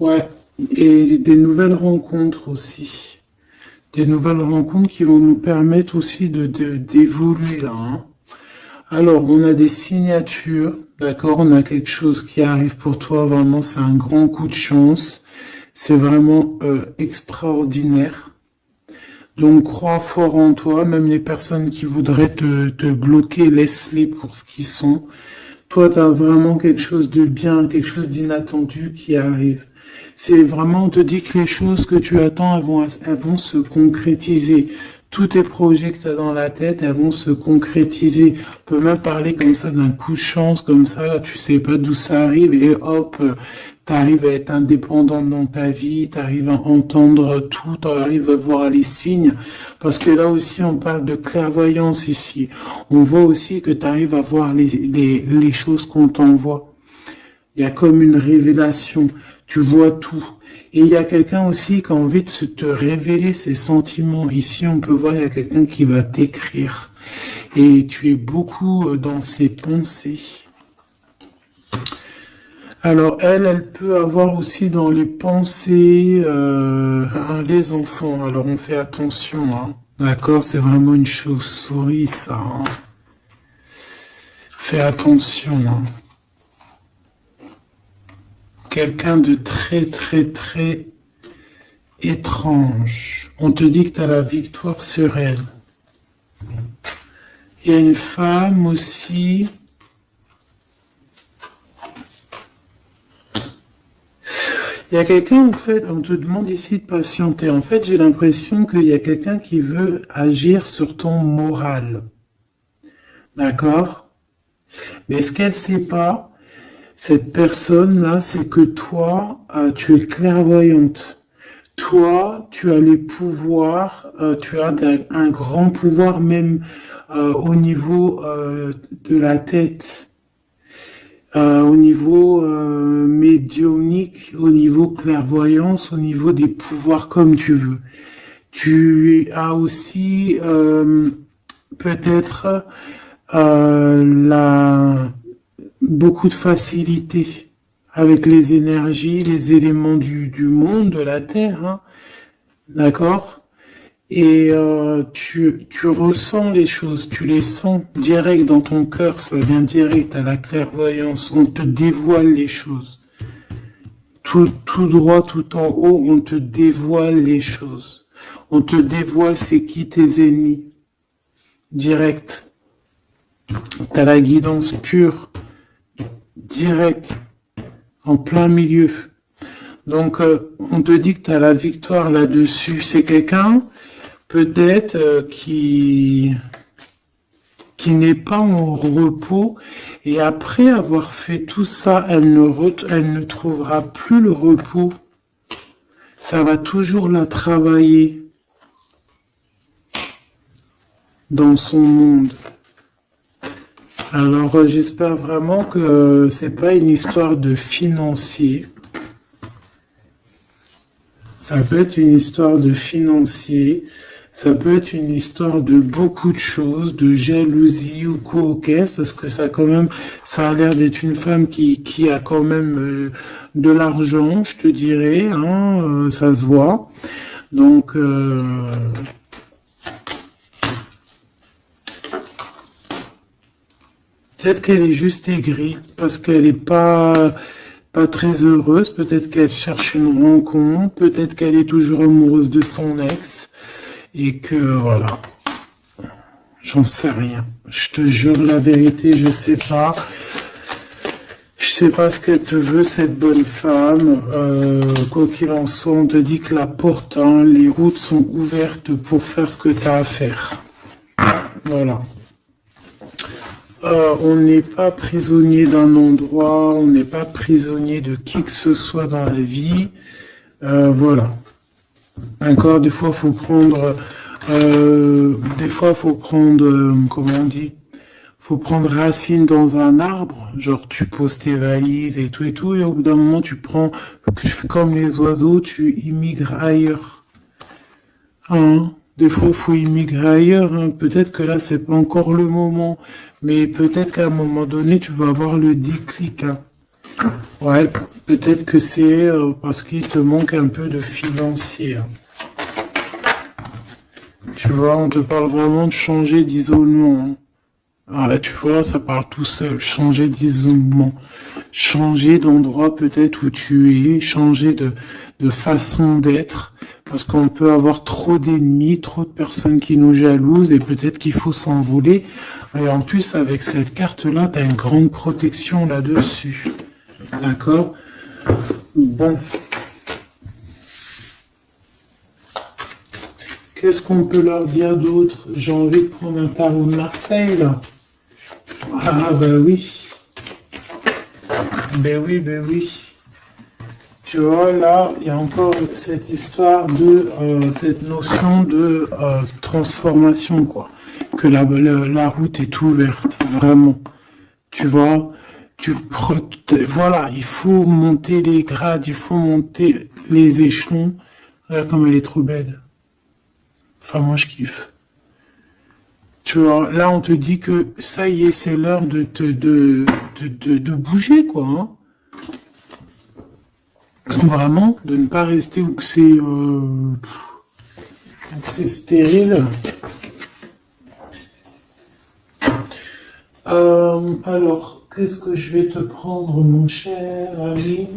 Ouais, et des nouvelles rencontres aussi. Des nouvelles rencontres qui vont nous permettre aussi d'évoluer là, hein. Alors, on a des signatures, d'accord? On a quelque chose qui arrive pour toi, vraiment, c'est un grand coup de chance. C'est vraiment extraordinaire. Donc, crois fort en toi, même les personnes qui voudraient te bloquer, laisse-les pour ce qu'ils sont. Toi, tu as vraiment quelque chose de bien, quelque chose d'inattendu qui arrive. C'est vraiment, on te dit que les choses que tu attends, elles vont se concrétiser. Tous tes projets que tu as dans la tête, elles vont se concrétiser. On peut même parler comme ça d'un coup de chance, comme ça, tu sais pas d'où ça arrive, et hop, Tu arrives à être indépendant dans ta vie, tu arrives à entendre tout, tu arrives à voir les signes. Parce que là aussi, on parle de clairvoyance ici. On voit aussi que tu arrives à voir les choses qu'on t'envoie. Il y a comme une révélation. Tu vois tout. Et il y a quelqu'un aussi qui a envie de te révéler ses sentiments. Ici, on peut voir, il y a quelqu'un qui va t'écrire. Et tu es beaucoup dans ses pensées. Alors, elle peut avoir aussi dans les pensées les enfants. Alors, on fait attention, hein. D'accord? C'est vraiment une chauve-souris, ça, hein. Fais attention, hein. Quelqu'un de très, très, très étrange. On te dit que tu as la victoire sur elle. Il y a une femme aussi. Il y a quelqu'un, en fait, on te demande ici de patienter. En fait, j'ai l'impression qu'il y a quelqu'un qui veut agir sur ton moral. D'accord? Mais ce qu'elle sait pas, cette personne-là, c'est que toi, tu es clairvoyante. Toi, tu as les pouvoirs, tu as un grand pouvoir même au niveau de la tête. Au niveau médiumnique, au niveau clairvoyance, au niveau des pouvoirs comme tu veux. Tu as aussi peut-être beaucoup de facilité avec les énergies, les éléments du monde, de la Terre, hein, d'accord? Et tu ressens les choses, tu les sens direct dans ton cœur, ça vient direct à la clairvoyance, on te dévoile les choses. Tout droit, tout en haut, on te dévoile les choses. On te dévoile c'est qui tes ennemis. Direct. T'as la guidance pure. Direct. En plein milieu. Donc, on te dit que tu as la victoire là-dessus. C'est quelqu'un, peut-être, qui n'est pas en repos. Et après avoir fait tout ça, elle ne trouvera plus le repos. Ça va toujours la travailler dans son monde. Alors, j'espère vraiment que c'est pas une histoire de financier. Ça peut être une histoire de financier, ça peut être une histoire de beaucoup de choses, de jalousie ou quoi au caisse, parce que ça a l'air d'être une femme qui a quand même de l'argent, je te dirais, hein, ça se voit. Donc, peut-être qu'elle est juste aigrie, parce qu'elle est pas très heureuse, peut-être qu'elle cherche une rencontre, peut-être qu'elle est toujours amoureuse de son ex, et que voilà, j'en sais rien. Je te jure la vérité, je sais pas. Je sais pas ce qu'elle te veut, cette bonne femme. Quoi qu'il en soit, on te dit que la porte, hein, les routes sont ouvertes pour faire ce que tu as à faire. Voilà. On n'est pas prisonnier d'un endroit, on n'est pas prisonnier de qui que ce soit dans la vie. Voilà. Encore des fois, faut prendre, comment on dit, faut prendre racine dans un arbre. Genre, tu poses tes valises et tout, et au bout d'un moment, tu fais comme les oiseaux, tu immigres ailleurs. Hein? Des fois, il faut immigrer ailleurs, hein. Peut-être que là, c'est pas encore le moment. Mais peut-être qu'à un moment donné, tu vas avoir le déclic, hein. Ouais, peut-être que c'est parce qu'il te manque un peu de financier, hein. Tu vois, on te parle vraiment de changer d'isolement, hein. Ah, tu vois, ça parle tout seul. Changer d'isolement. Changer d'endroit peut-être où tu es. Changer de façon d'être. Parce qu'on peut avoir trop d'ennemis, trop de personnes qui nous jalousent et peut-être qu'il faut s'envoler. Et en plus, avec cette carte-là, tu as une grande protection là-dessus. D'accord? Bon. Qu'est-ce qu'on peut leur dire d'autre? J'ai envie de prendre un tarot de Marseille, là. Ah, ben oui. Ben oui, ben oui. Tu vois, là, il y a encore cette histoire de, cette notion de transformation, quoi. Que la route est ouverte, vraiment. Tu vois, voilà, il faut monter les grades, il faut monter les échelons. Regarde comme elle est trop belle. Enfin, moi, je kiffe. Tu vois, là, on te dit que ça y est, c'est l'heure de bouger, quoi. Hein. Vraiment, de ne pas rester où que c'est stérile. Alors, qu'est-ce que je vais te prendre, mon cher ami?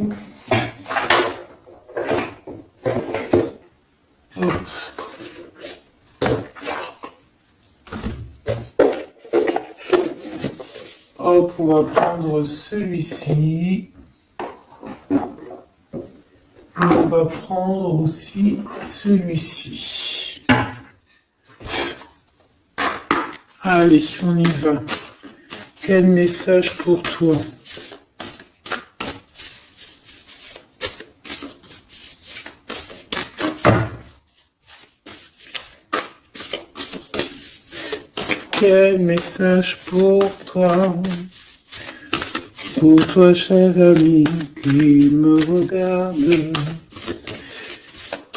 Hop. Hop, on va prendre celui-ci. On va prendre aussi celui-ci. Allez, on y va. Quel message pour toi? Quel message pour toi? Pour toi, cher ami, qui me regarde.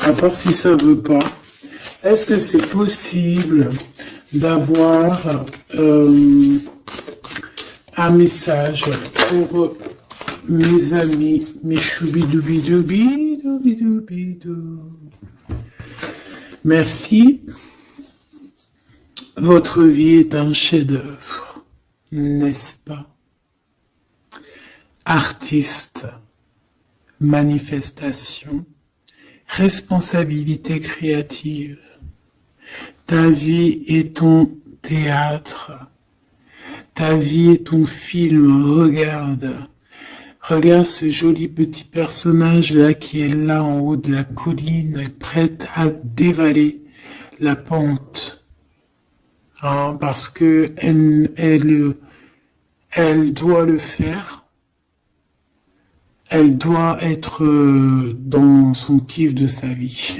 À part si ça veut pas. Est-ce que c'est possible d'avoir un message pour mes amis, mes choubidoubidoubidoubidou. Merci. Votre vie est un chef-d'œuvre, n'est-ce pas? Artiste, manifestation, responsabilité créative. Ta vie est ton théâtre. Ta vie est ton film. Regarde. Regarde ce joli petit personnage-là qui est là en haut de la colline, prête à dévaler la pente. Hein, parce que elle doit le faire. Elle doit être dans son kiff de sa vie,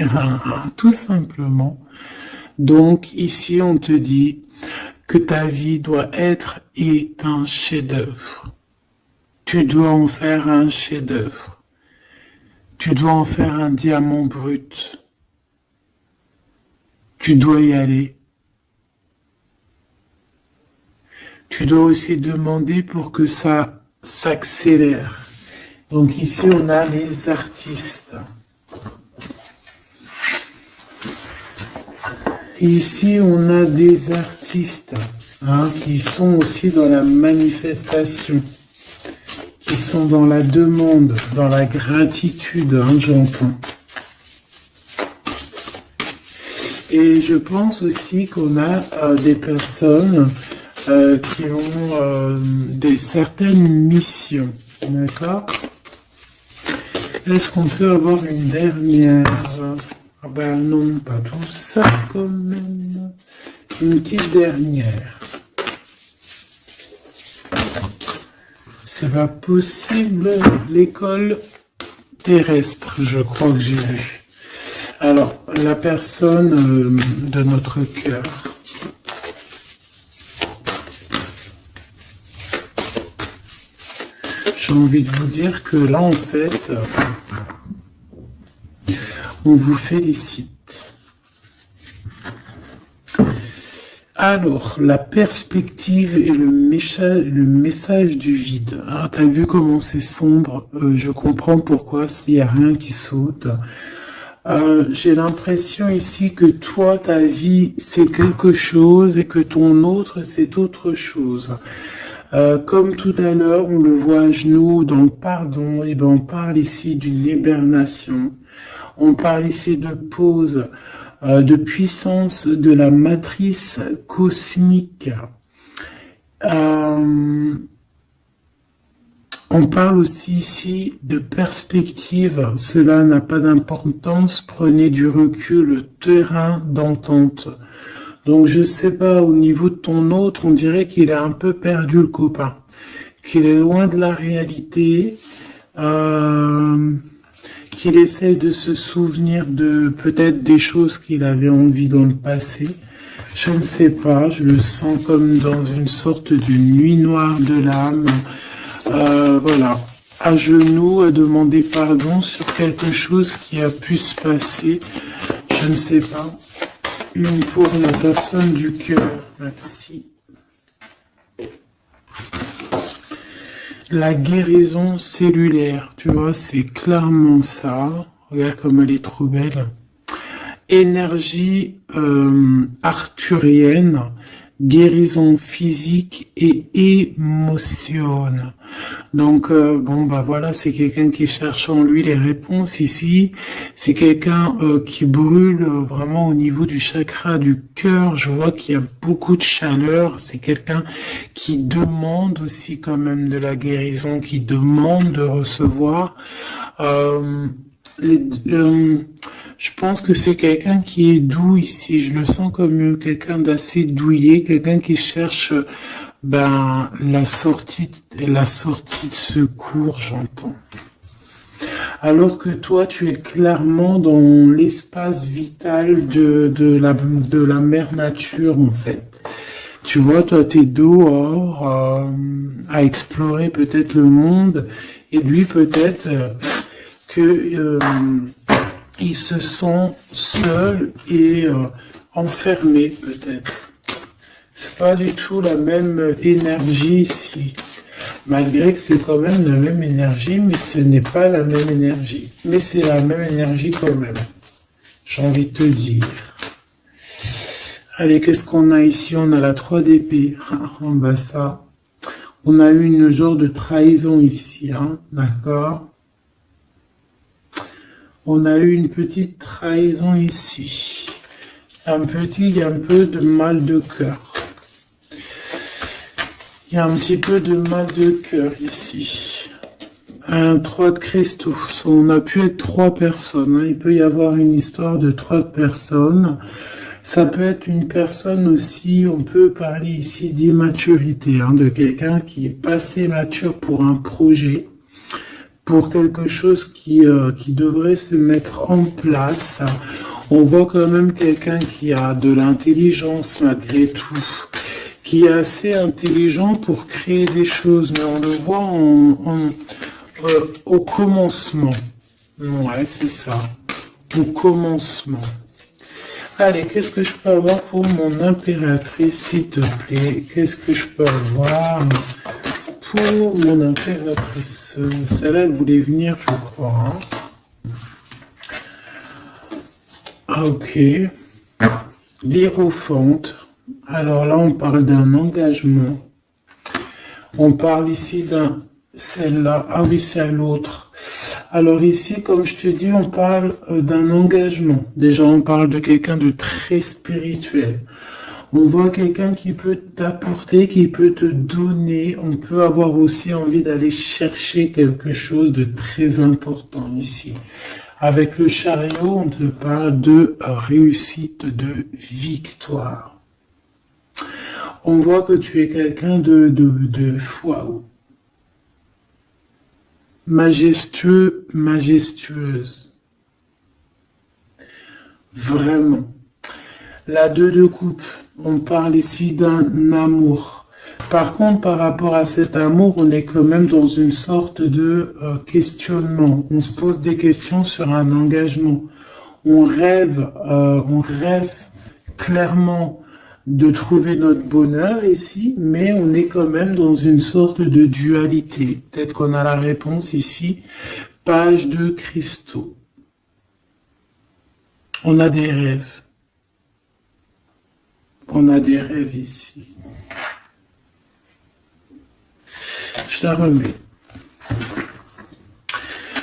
tout simplement. Donc ici, on te dit que ta vie doit être un chef-d'œuvre. Tu dois en faire un chef-d'œuvre. Tu dois en faire un diamant brut. Tu dois y aller. Tu dois aussi demander pour que ça s'accélère. Donc ici, on a les artistes. Ici, on a des artistes qui sont aussi dans la manifestation, qui sont dans la demande, dans la gratitude, j'entends. Et je pense aussi qu'on a des personnes qui ont certaines missions, d'accord? Est-ce qu'on peut avoir une dernière? Ah ben non, pas tout ça quand même. Une petite dernière. C'est pas possible. L'école terrestre, je crois que j'ai vu. Alors, la personne de notre cœur. J'ai envie de vous dire que là, en fait, on vous félicite. Alors, la perspective et le message du vide. Ah, t'as vu comment c'est sombre? Je comprends pourquoi s'il n'y a rien qui saute. J'ai l'impression ici que toi, ta vie, c'est quelque chose et que ton autre, c'est autre chose. Comme tout à l'heure, on le voit à genoux dans le pardon, et ben on parle ici d'une hibernation. On parle ici de pause, de puissance de la matrice cosmique. On parle aussi ici de perspective. Cela n'a pas d'importance. Prenez du recul, terrain d'entente. Donc je sais pas, au niveau de ton autre, on dirait qu'il a un peu perdu le copain, qu'il est loin de la réalité. qu'il essaye de se souvenir de peut-être des choses qu'il avait envie dans le passé. Je ne sais pas, je le sens comme dans une sorte de nuit noire de l'âme. Voilà, à genoux, à demander pardon sur quelque chose qui a pu se passer. Je ne sais pas. Une pour la personne du cœur. Merci. La guérison cellulaire, tu vois, c'est clairement ça. Regarde comme elle est trop belle. Énergie arthurienne, guérison physique et émotion. Donc bon bah voilà, c'est quelqu'un qui cherche en lui les réponses ici. C'est quelqu'un qui brûle vraiment au niveau du chakra du cœur. Je vois qu'il y a beaucoup de chaleur. C'est quelqu'un qui demande aussi quand même de la guérison, qui demande de recevoir. Je pense que c'est quelqu'un qui est doux ici. Je le sens comme quelqu'un d'assez douillet, quelqu'un qui cherche la sortie de secours, j'entends. Alors que toi, tu es clairement dans l'espace vital de la mère nature, en fait. Tu vois, toi, t'es dehors à explorer peut-être le monde, et lui, peut-être que il se sent seul et enfermé, peut-être. C'est pas du tout la même énergie ici. Malgré que c'est quand même la même énergie, mais ce n'est pas la même énergie. Mais c'est la même énergie quand même. J'ai envie de te dire. Allez, qu'est-ce qu'on a ici? On a la 3 d'épée. Bah ça. On a eu une genre de trahison ici, hein, d'accord? On a eu une petite trahison ici. Il y a un peu de mal de cœur. Il y a un petit peu de mal de cœur ici. Un 3 de cristaux. On a pu être 3 personnes. Hein. Il peut y avoir une histoire de 3 personnes. Ça peut être une personne aussi, on peut parler ici d'immaturité, hein, de quelqu'un qui est passé mature pour un projet, pour quelque chose qui devrait se mettre en place. On voit quand même quelqu'un qui a de l'intelligence malgré tout, qui est assez intelligent pour créer des choses, mais on le voit au commencement. Ouais, c'est ça. Au commencement. Allez, qu'est-ce que je peux avoir pour mon impératrice, s'il te plaît? Qu'est-ce que je peux avoir pour mon impératrice? Celle-là, elle voulait venir, je crois. Hein. Ok. L'Hiérophante. Alors là, on parle d'un engagement. On parle ici d'un... Celle-là. Ah oui, c'est l'autre. Alors ici, comme je te dis, on parle d'un engagement. Déjà, on parle de quelqu'un de très spirituel. On voit quelqu'un qui peut t'apporter, qui peut te donner. On peut avoir aussi envie d'aller chercher quelque chose de très important ici. Avec le chariot, on te parle de réussite, de victoire. On voit que tu es quelqu'un de waouh. Majestueux, majestueuse. Vraiment. La 2 de coupe, on parle ici d'un amour. Par contre, par rapport à cet amour, on est quand même dans une sorte de questionnement. On se pose des questions sur un engagement. On rêve clairement de trouver notre bonheur ici, mais on est quand même dans une sorte de dualité. Peut-être qu'on a la réponse ici. Page de cristaux. On a des rêves. On a des rêves ici. Je la remets.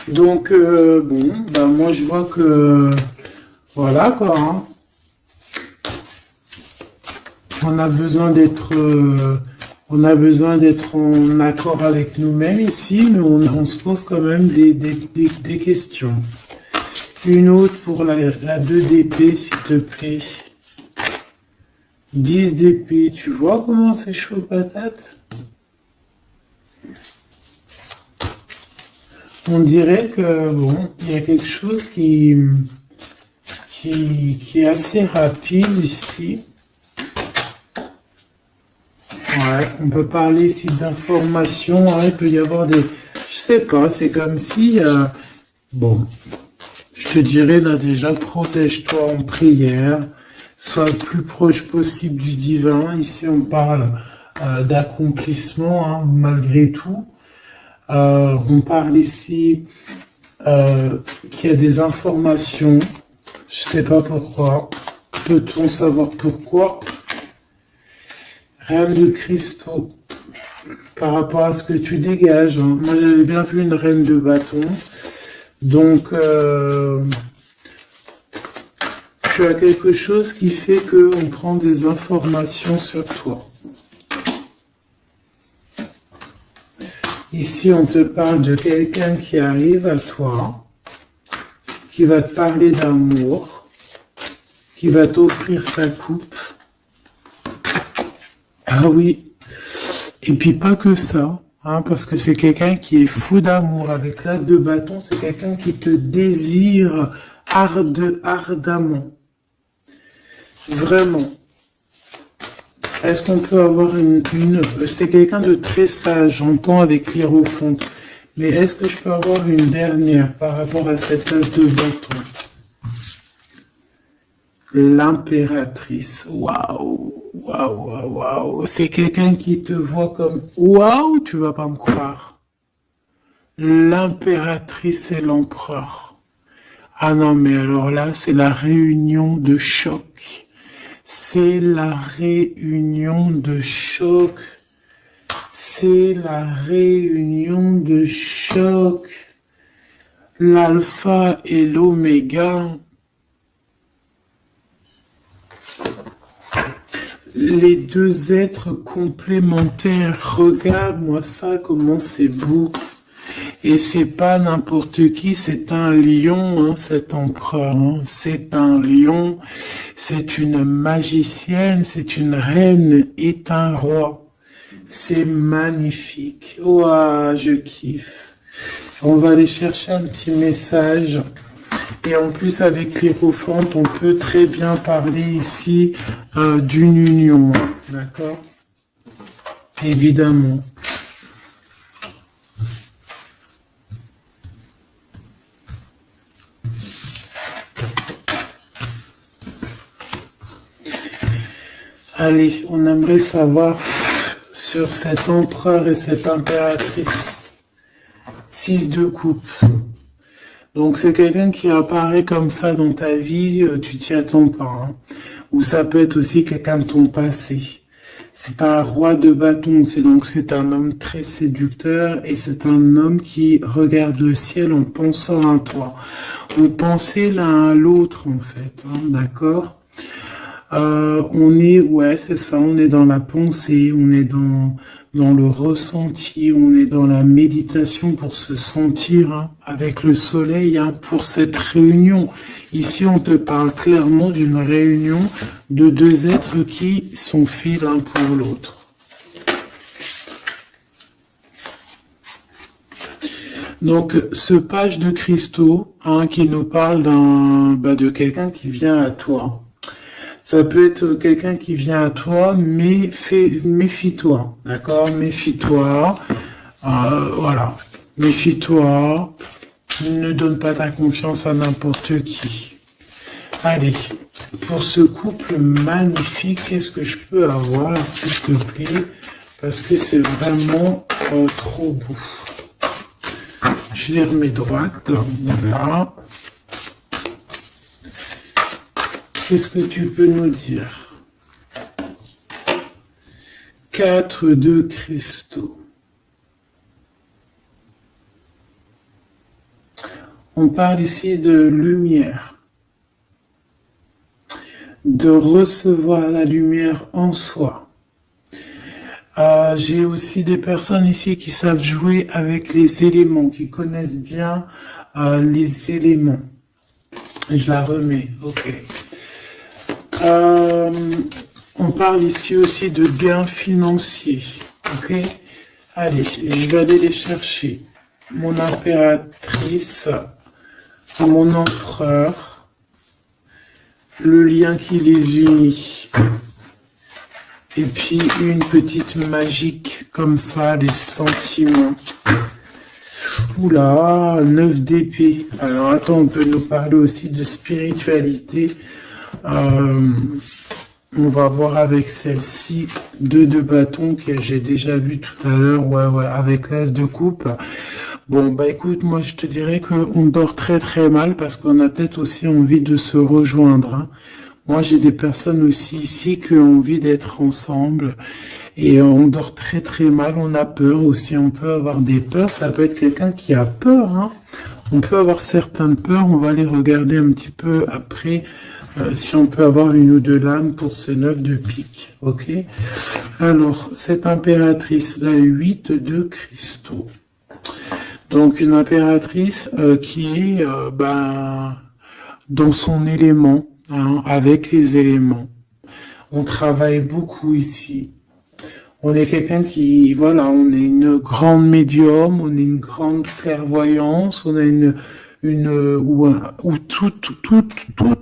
Donc, moi je vois que... Voilà quoi, hein. On a besoin d'être en accord avec nous-mêmes ici, mais on se pose quand même des questions. Une autre pour la 2 d'épée, s'il te plaît. 10 d'épée, tu vois comment c'est chaud patate? On dirait que, bon, il y a quelque chose qui est assez rapide ici. Ouais, on peut parler ici d'informations, hein, il peut y avoir des... Je sais pas, c'est comme si... bon, je te dirais là déjà, protège-toi en prière, sois le plus proche possible du divin. Ici, on parle d'accomplissement, hein, malgré tout. On parle ici qu'il y a des informations. Je sais pas pourquoi. Peut-on savoir pourquoi? Reine de cristaux. Par rapport à ce que tu dégages. Hein. Moi, j'avais bien vu une reine de bâton. Donc, tu as quelque chose qui fait qu'on prend des informations sur toi. Ici, on te parle de quelqu'un qui arrive à toi, qui va te parler d'amour, qui va t'offrir sa coupe. Ah oui, et puis pas que ça, hein, parce que c'est quelqu'un qui est fou d'amour. Avec l'as de bâton, c'est quelqu'un qui te désire ardemment. Vraiment. Est-ce qu'on peut avoir c'est quelqu'un de très sage, j'entends avec l'hiérophante. Mais est-ce que je peux avoir une dernière par rapport à cette as de bâton? L'impératrice. Waouh, waouh, waouh, waouh. C'est quelqu'un qui te voit comme waouh, tu vas pas me croire. L'impératrice et l'empereur. Ah non, mais alors là, c'est la réunion de choc. C'est la réunion de choc. C'est la réunion de choc. L'alpha et l'oméga. Les deux êtres complémentaires. Regarde-moi ça, comment c'est beau. Et c'est pas n'importe qui, c'est un lion, hein, cet empereur. Hein. C'est un lion, c'est une magicienne, c'est une reine et un roi. C'est magnifique. Ouah, je kiffe. On va aller chercher un petit message. Et en plus, avec l'hiérophante, on peut très bien parler ici d'une union. D'accord? Évidemment. Allez, on aimerait savoir sur cet empereur et cette impératrice. 6 de coupe. Donc c'est quelqu'un qui apparaît comme ça dans ta vie, tu t'y attends pas. Hein. Ou ça peut être aussi quelqu'un de ton passé. C'est un roi de bâton, c'est un homme très séducteur et c'est un homme qui regarde le ciel en pensant à toi. Vous pensez l'un à l'autre en fait, hein, d'accord? Ouais, c'est ça, on est dans la pensée, on est dans le ressenti, on est dans la méditation pour se sentir hein, avec le soleil hein, pour cette réunion. Ici, on te parle clairement d'une réunion de deux êtres qui sont faits l'un pour l'autre. Donc, ce page de cristaux hein, qui nous parle de quelqu'un qui vient à toi. Ça peut être quelqu'un qui vient à toi, mais méfie-toi, d'accord? Méfie-toi, voilà. Méfie-toi, ne donne pas ta confiance à n'importe qui. Allez, pour ce couple magnifique, qu'est-ce que je peux avoir, s'il te plaît? Parce que c'est vraiment trop beau. Je les remets droite, voilà. Qu'est-ce que tu peux nous dire? 4 de cristaux. On parle ici de lumière. De recevoir la lumière en soi. J'ai aussi des personnes ici qui savent jouer avec les éléments, qui connaissent bien les éléments. Je la remets, ok. On parle ici aussi de gains financiers. Ok? Allez, je vais aller les chercher. mon impératrice, mon empereur, le lien qui les unit. Et puis une petite magique comme ça, les sentiments. Oula, 9 d'épée. Alors attends, on peut nous parler aussi de spiritualité. On va voir avec celle-ci, 2 de bâton que j'ai déjà vu tout à l'heure, ouais, avec l'as de coupe. Bon, bah écoute, moi je te dirais qu'on dort très très mal parce qu'on a peut-être aussi envie de se rejoindre. Hein. Moi j'ai des personnes aussi ici qui ont envie d'être ensemble et on dort très très mal, on a peur aussi, on peut avoir des peurs, ça peut être quelqu'un qui a peur. Hein. On peut avoir certaines peurs, on va les regarder un petit peu après. Si on peut avoir une ou deux lames pour ce 9 de pique, ok? Alors, cette impératrice, la 8 de cristaux. Donc, une impératrice qui est dans son élément, hein, avec les éléments. On travaille beaucoup ici. On est quelqu'un qui, voilà, on est une grande médium, on est une grande clairvoyance, on a ou tout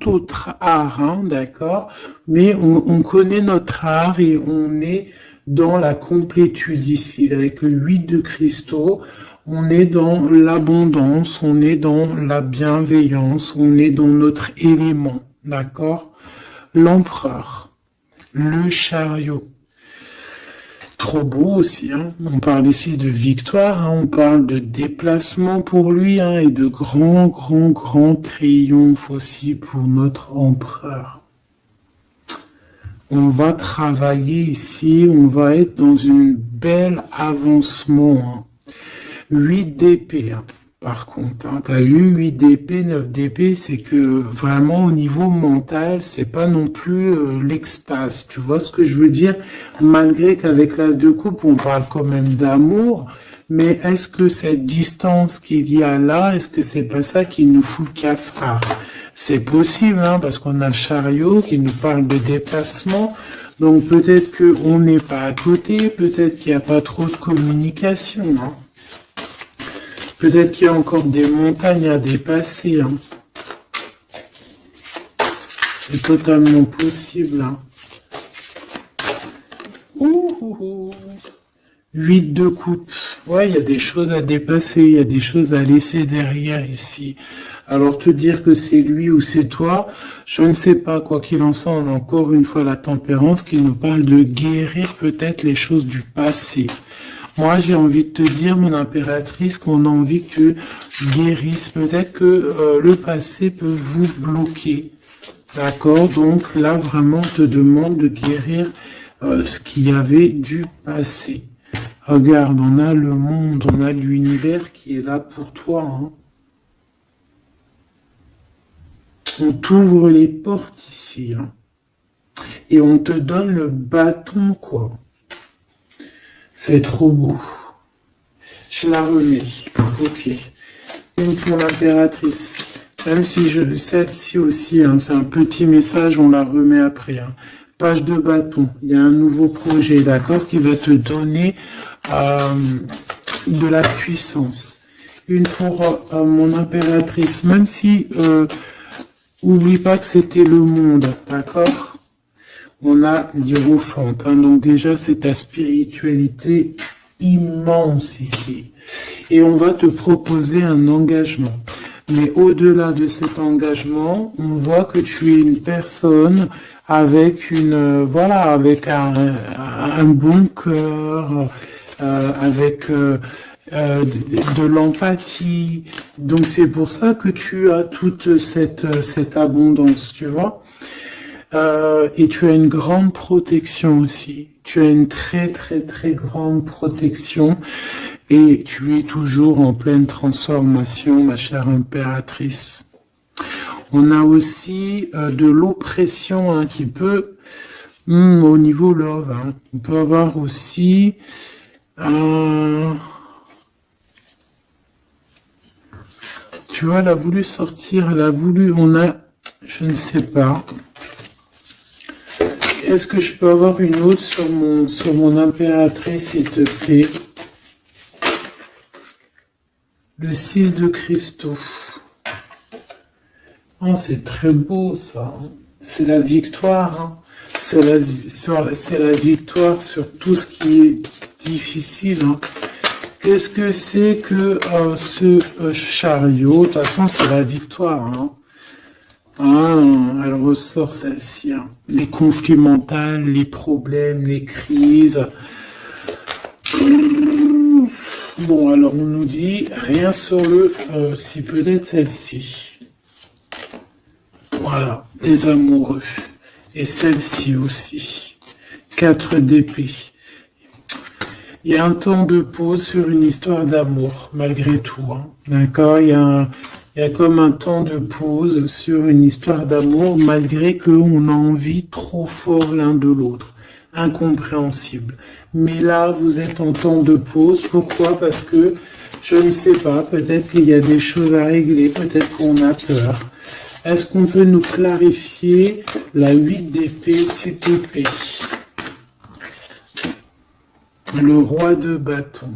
autre art, hein, d'accord, mais on connaît notre art et on est dans la complétude ici, avec le 8 de cristaux, on est dans l'abondance, on est dans la bienveillance, on est dans notre élément, d'accord, l'empereur, le chariot. Trop beau aussi, hein. On parle ici de victoire, hein. On parle de déplacement pour lui, hein, et de grand triomphe aussi pour notre empereur. On va travailler ici, on va être dans une belle avancement. Hein. 8 d'épée, hein. Par contre, hein, tu as eu 8 d'épée, 9 d'épée, c'est que vraiment au niveau mental, c'est pas non plus l'extase. Tu vois ce que je veux dire? Malgré qu'avec l'as de coupe, on parle quand même d'amour, mais est-ce que cette distance qu'il y a là, est-ce que c'est pas ça qui nous fout le cafard? C'est possible, hein, parce qu'on a le chariot qui nous parle de déplacement. Donc peut-être qu'on n'est pas à côté, peut-être qu'il n'y a pas trop de communication, hein. Peut-être qu'il y a encore des montagnes à dépasser. Hein. C'est totalement possible. Hein. 8 de coupe. Ouais, il y a des choses à dépasser, il y a des choses à laisser derrière ici. Alors te dire que c'est lui ou c'est toi, je ne sais pas. Quoi qu'il en soit, on a encore une fois la tempérance qui nous parle de guérir peut-être les choses du passé. Moi, j'ai envie de te dire, mon impératrice, qu'on a envie que tu guérisses. Peut-être que le passé peut vous bloquer. D'accord? Donc là, vraiment, on te demande de guérir ce qu'il y avait du passé. Regarde, on a le monde, on a l'univers qui est là pour toi. Hein. On t'ouvre les portes ici. Hein. Et on te donne le bâton, quoi. C'est trop beau. Je la remets. Ok. Une pour l'impératrice. Même si celle-ci aussi, hein, c'est un petit message, on la remet après. Hein. Page de bâton. Il y a un nouveau projet, d'accord, qui va te donner de la puissance. Une pour mon impératrice. Même si, oublie pas que c'était le monde, d'accord? On a l'hiérophante, hein, donc déjà c'est ta spiritualité immense ici. Et on va te proposer un engagement. Mais au-delà de cet engagement, on voit que tu es une personne avec avec un bon cœur, avec de l'empathie. Donc c'est pour ça que tu as toute cette abondance, tu vois. Et tu as une grande protection aussi. Tu as une très grande protection et tu es toujours en pleine transformation, ma chère impératrice. On a aussi de l'oppression, hein, qui peut, au niveau love, hein, on peut avoir aussi tu vois, elle a voulu sortir, je ne sais pas. Est-ce que je peux avoir une autre sur mon impératrice, s'il te plaît? Le 6 de cristaux. Oh, c'est très beau ça. C'est la victoire. Hein. C'est la victoire sur tout ce qui est difficile. Hein. Qu'est-ce que c'est que ce chariot? De toute façon, c'est la victoire. Hein. Ah, elle ressort celle-ci. Hein. Les conflits mentaux, les problèmes, les crises. Bon, alors on nous dit rien sur le... si peut-être celle-ci. Voilà, les amoureux. Et celle-ci aussi. 4 d'épée. Il y a un temps de pause sur une histoire d'amour, malgré tout. Hein. D'accord, il y a comme un temps de pause sur une histoire d'amour, malgré qu'on a envie trop fort l'un de l'autre. Incompréhensible. Mais là, vous êtes en temps de pause. Pourquoi? Parce que, je ne sais pas, peut-être qu'il y a des choses à régler, peut-être qu'on a peur. Est-ce qu'on peut nous clarifier la 8 d'épée, s'il te plaît? Le roi de bâton.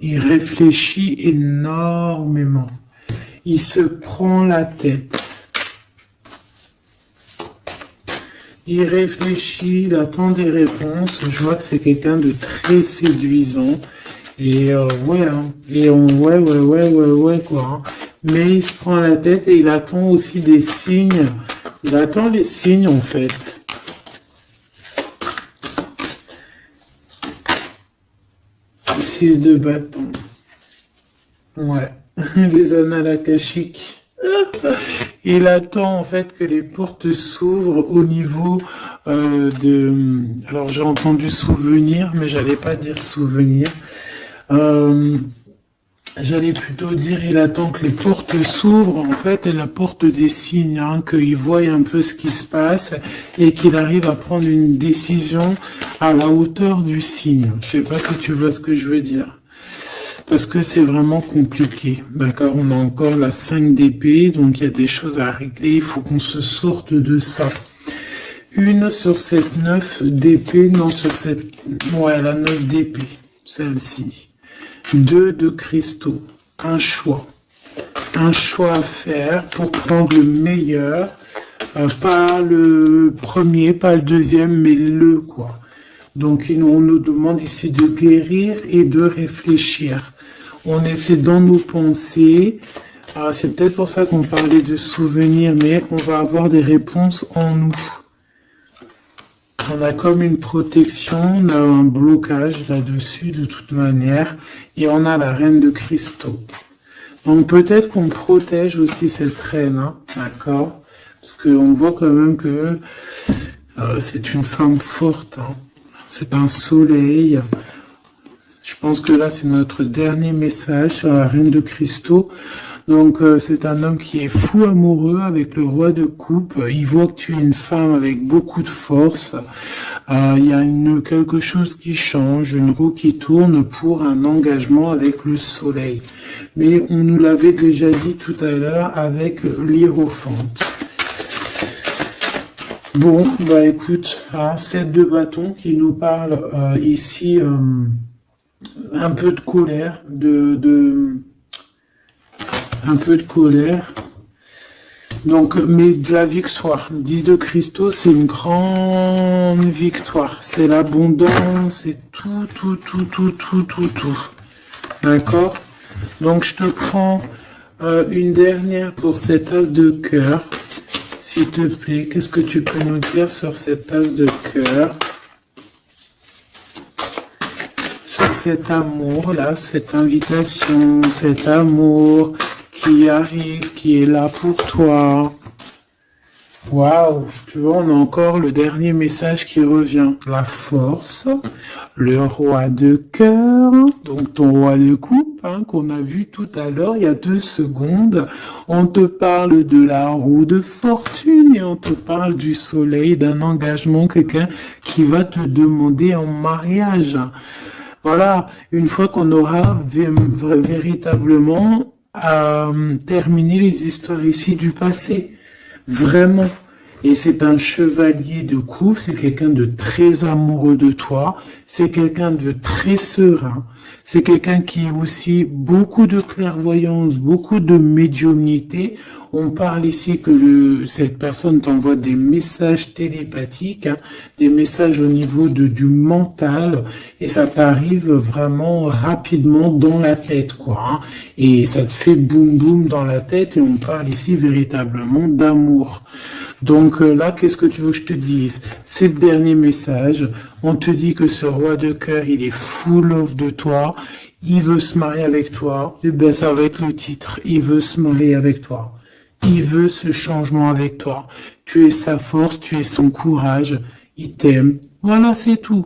Il réfléchit énormément. Il se prend la tête. Il réfléchit, il attend des réponses. Je vois que c'est quelqu'un de très séduisant. Et ouais, hein. Et ouais, quoi. Hein. Mais il se prend la tête et il attend aussi des signes. Il attend les signes, en fait. Six de bâton. Ouais. Les annales akashiques. Il attend en fait que les portes s'ouvrent au niveau de... Alors j'ai entendu souvenir, mais j'allais pas dire souvenir. J'allais plutôt dire il attend que les portes s'ouvrent en fait et la porte des signes, hein, qu'il voie un peu ce qui se passe et qu'il arrive à prendre une décision à la hauteur du signe. Je sais pas si tu vois ce que je veux dire. Parce que c'est vraiment compliqué. D'accord, on a encore la 5 d'épée, donc il y a des choses à régler, il faut qu'on se sorte de ça. Une sur cette 9 d'épée, non sur cette... Ouais, la 9 d'épée, celle-ci. 2 de cristaux, un choix. Un choix à faire pour prendre le meilleur, pas le premier, pas le deuxième, mais le quoi. Donc on nous demande ici de guérir et de réfléchir. On essaie dans nos pensées. C'est peut-être pour ça qu'on parlait de souvenirs, mais on va avoir des réponses en nous. On a comme une protection, on a un blocage là-dessus de toute manière, et on a la reine de cristaux. Donc peut-être qu'on protège aussi cette reine, hein, d'accord? Parce qu'on voit quand même que c'est une femme forte, hein. C'est un soleil. Je pense que là, c'est notre dernier message sur la reine de cristaux. Donc, c'est un homme qui est fou amoureux avec le roi de coupe. Il voit que tu es une femme avec beaucoup de force. Il y a quelque chose qui change, une roue qui tourne pour un engagement avec le soleil. Mais on nous l'avait déjà dit tout à l'heure avec l'hiérophante. Bon, bah écoute, 7 de bâton qui nous parle ici un peu de colère, un peu de colère. Donc, mais de la victoire. 10 de cristaux, c'est une grande victoire. C'est l'abondance, c'est tout. D'accord? Donc, je te prends une dernière pour cet as de cœur. S'il te plaît, qu'est-ce que tu peux nous dire sur cette as de cœur? Sur cet amour-là, cette invitation, cet amour qui arrive, qui est là pour toi. Waouh, tu vois, on a encore le dernier message qui revient. La force, le roi de cœur, donc ton roi de coupe, hein, qu'on a vu tout à l'heure, il y a 2 secondes. On te parle de la roue de fortune et on te parle du soleil, d'un engagement, quelqu'un qui va te demander en mariage. Voilà, une fois qu'on aura véritablement terminé les histoires ici du passé. Vraiment. Et c'est un chevalier de coupe, c'est quelqu'un de très amoureux de toi, c'est quelqu'un de très serein, c'est quelqu'un qui a aussi beaucoup de clairvoyance, beaucoup de médiumnité. On parle ici que cette personne t'envoie des messages télépathiques, hein, des messages au niveau du mental, et ça t'arrive vraiment rapidement dans la tête, quoi. Hein, et ça te fait boum boum dans la tête, et on parle ici véritablement d'amour. Donc là, qu'est-ce que tu veux que je te dise? C'est le dernier message. On te dit que ce roi de cœur, il est full of de toi. Il veut se marier avec toi. Et bien, ça va être le titre. Il veut se marier avec toi. Il veut ce changement avec toi. Tu es sa force, tu es son courage. Il t'aime. Voilà, c'est tout.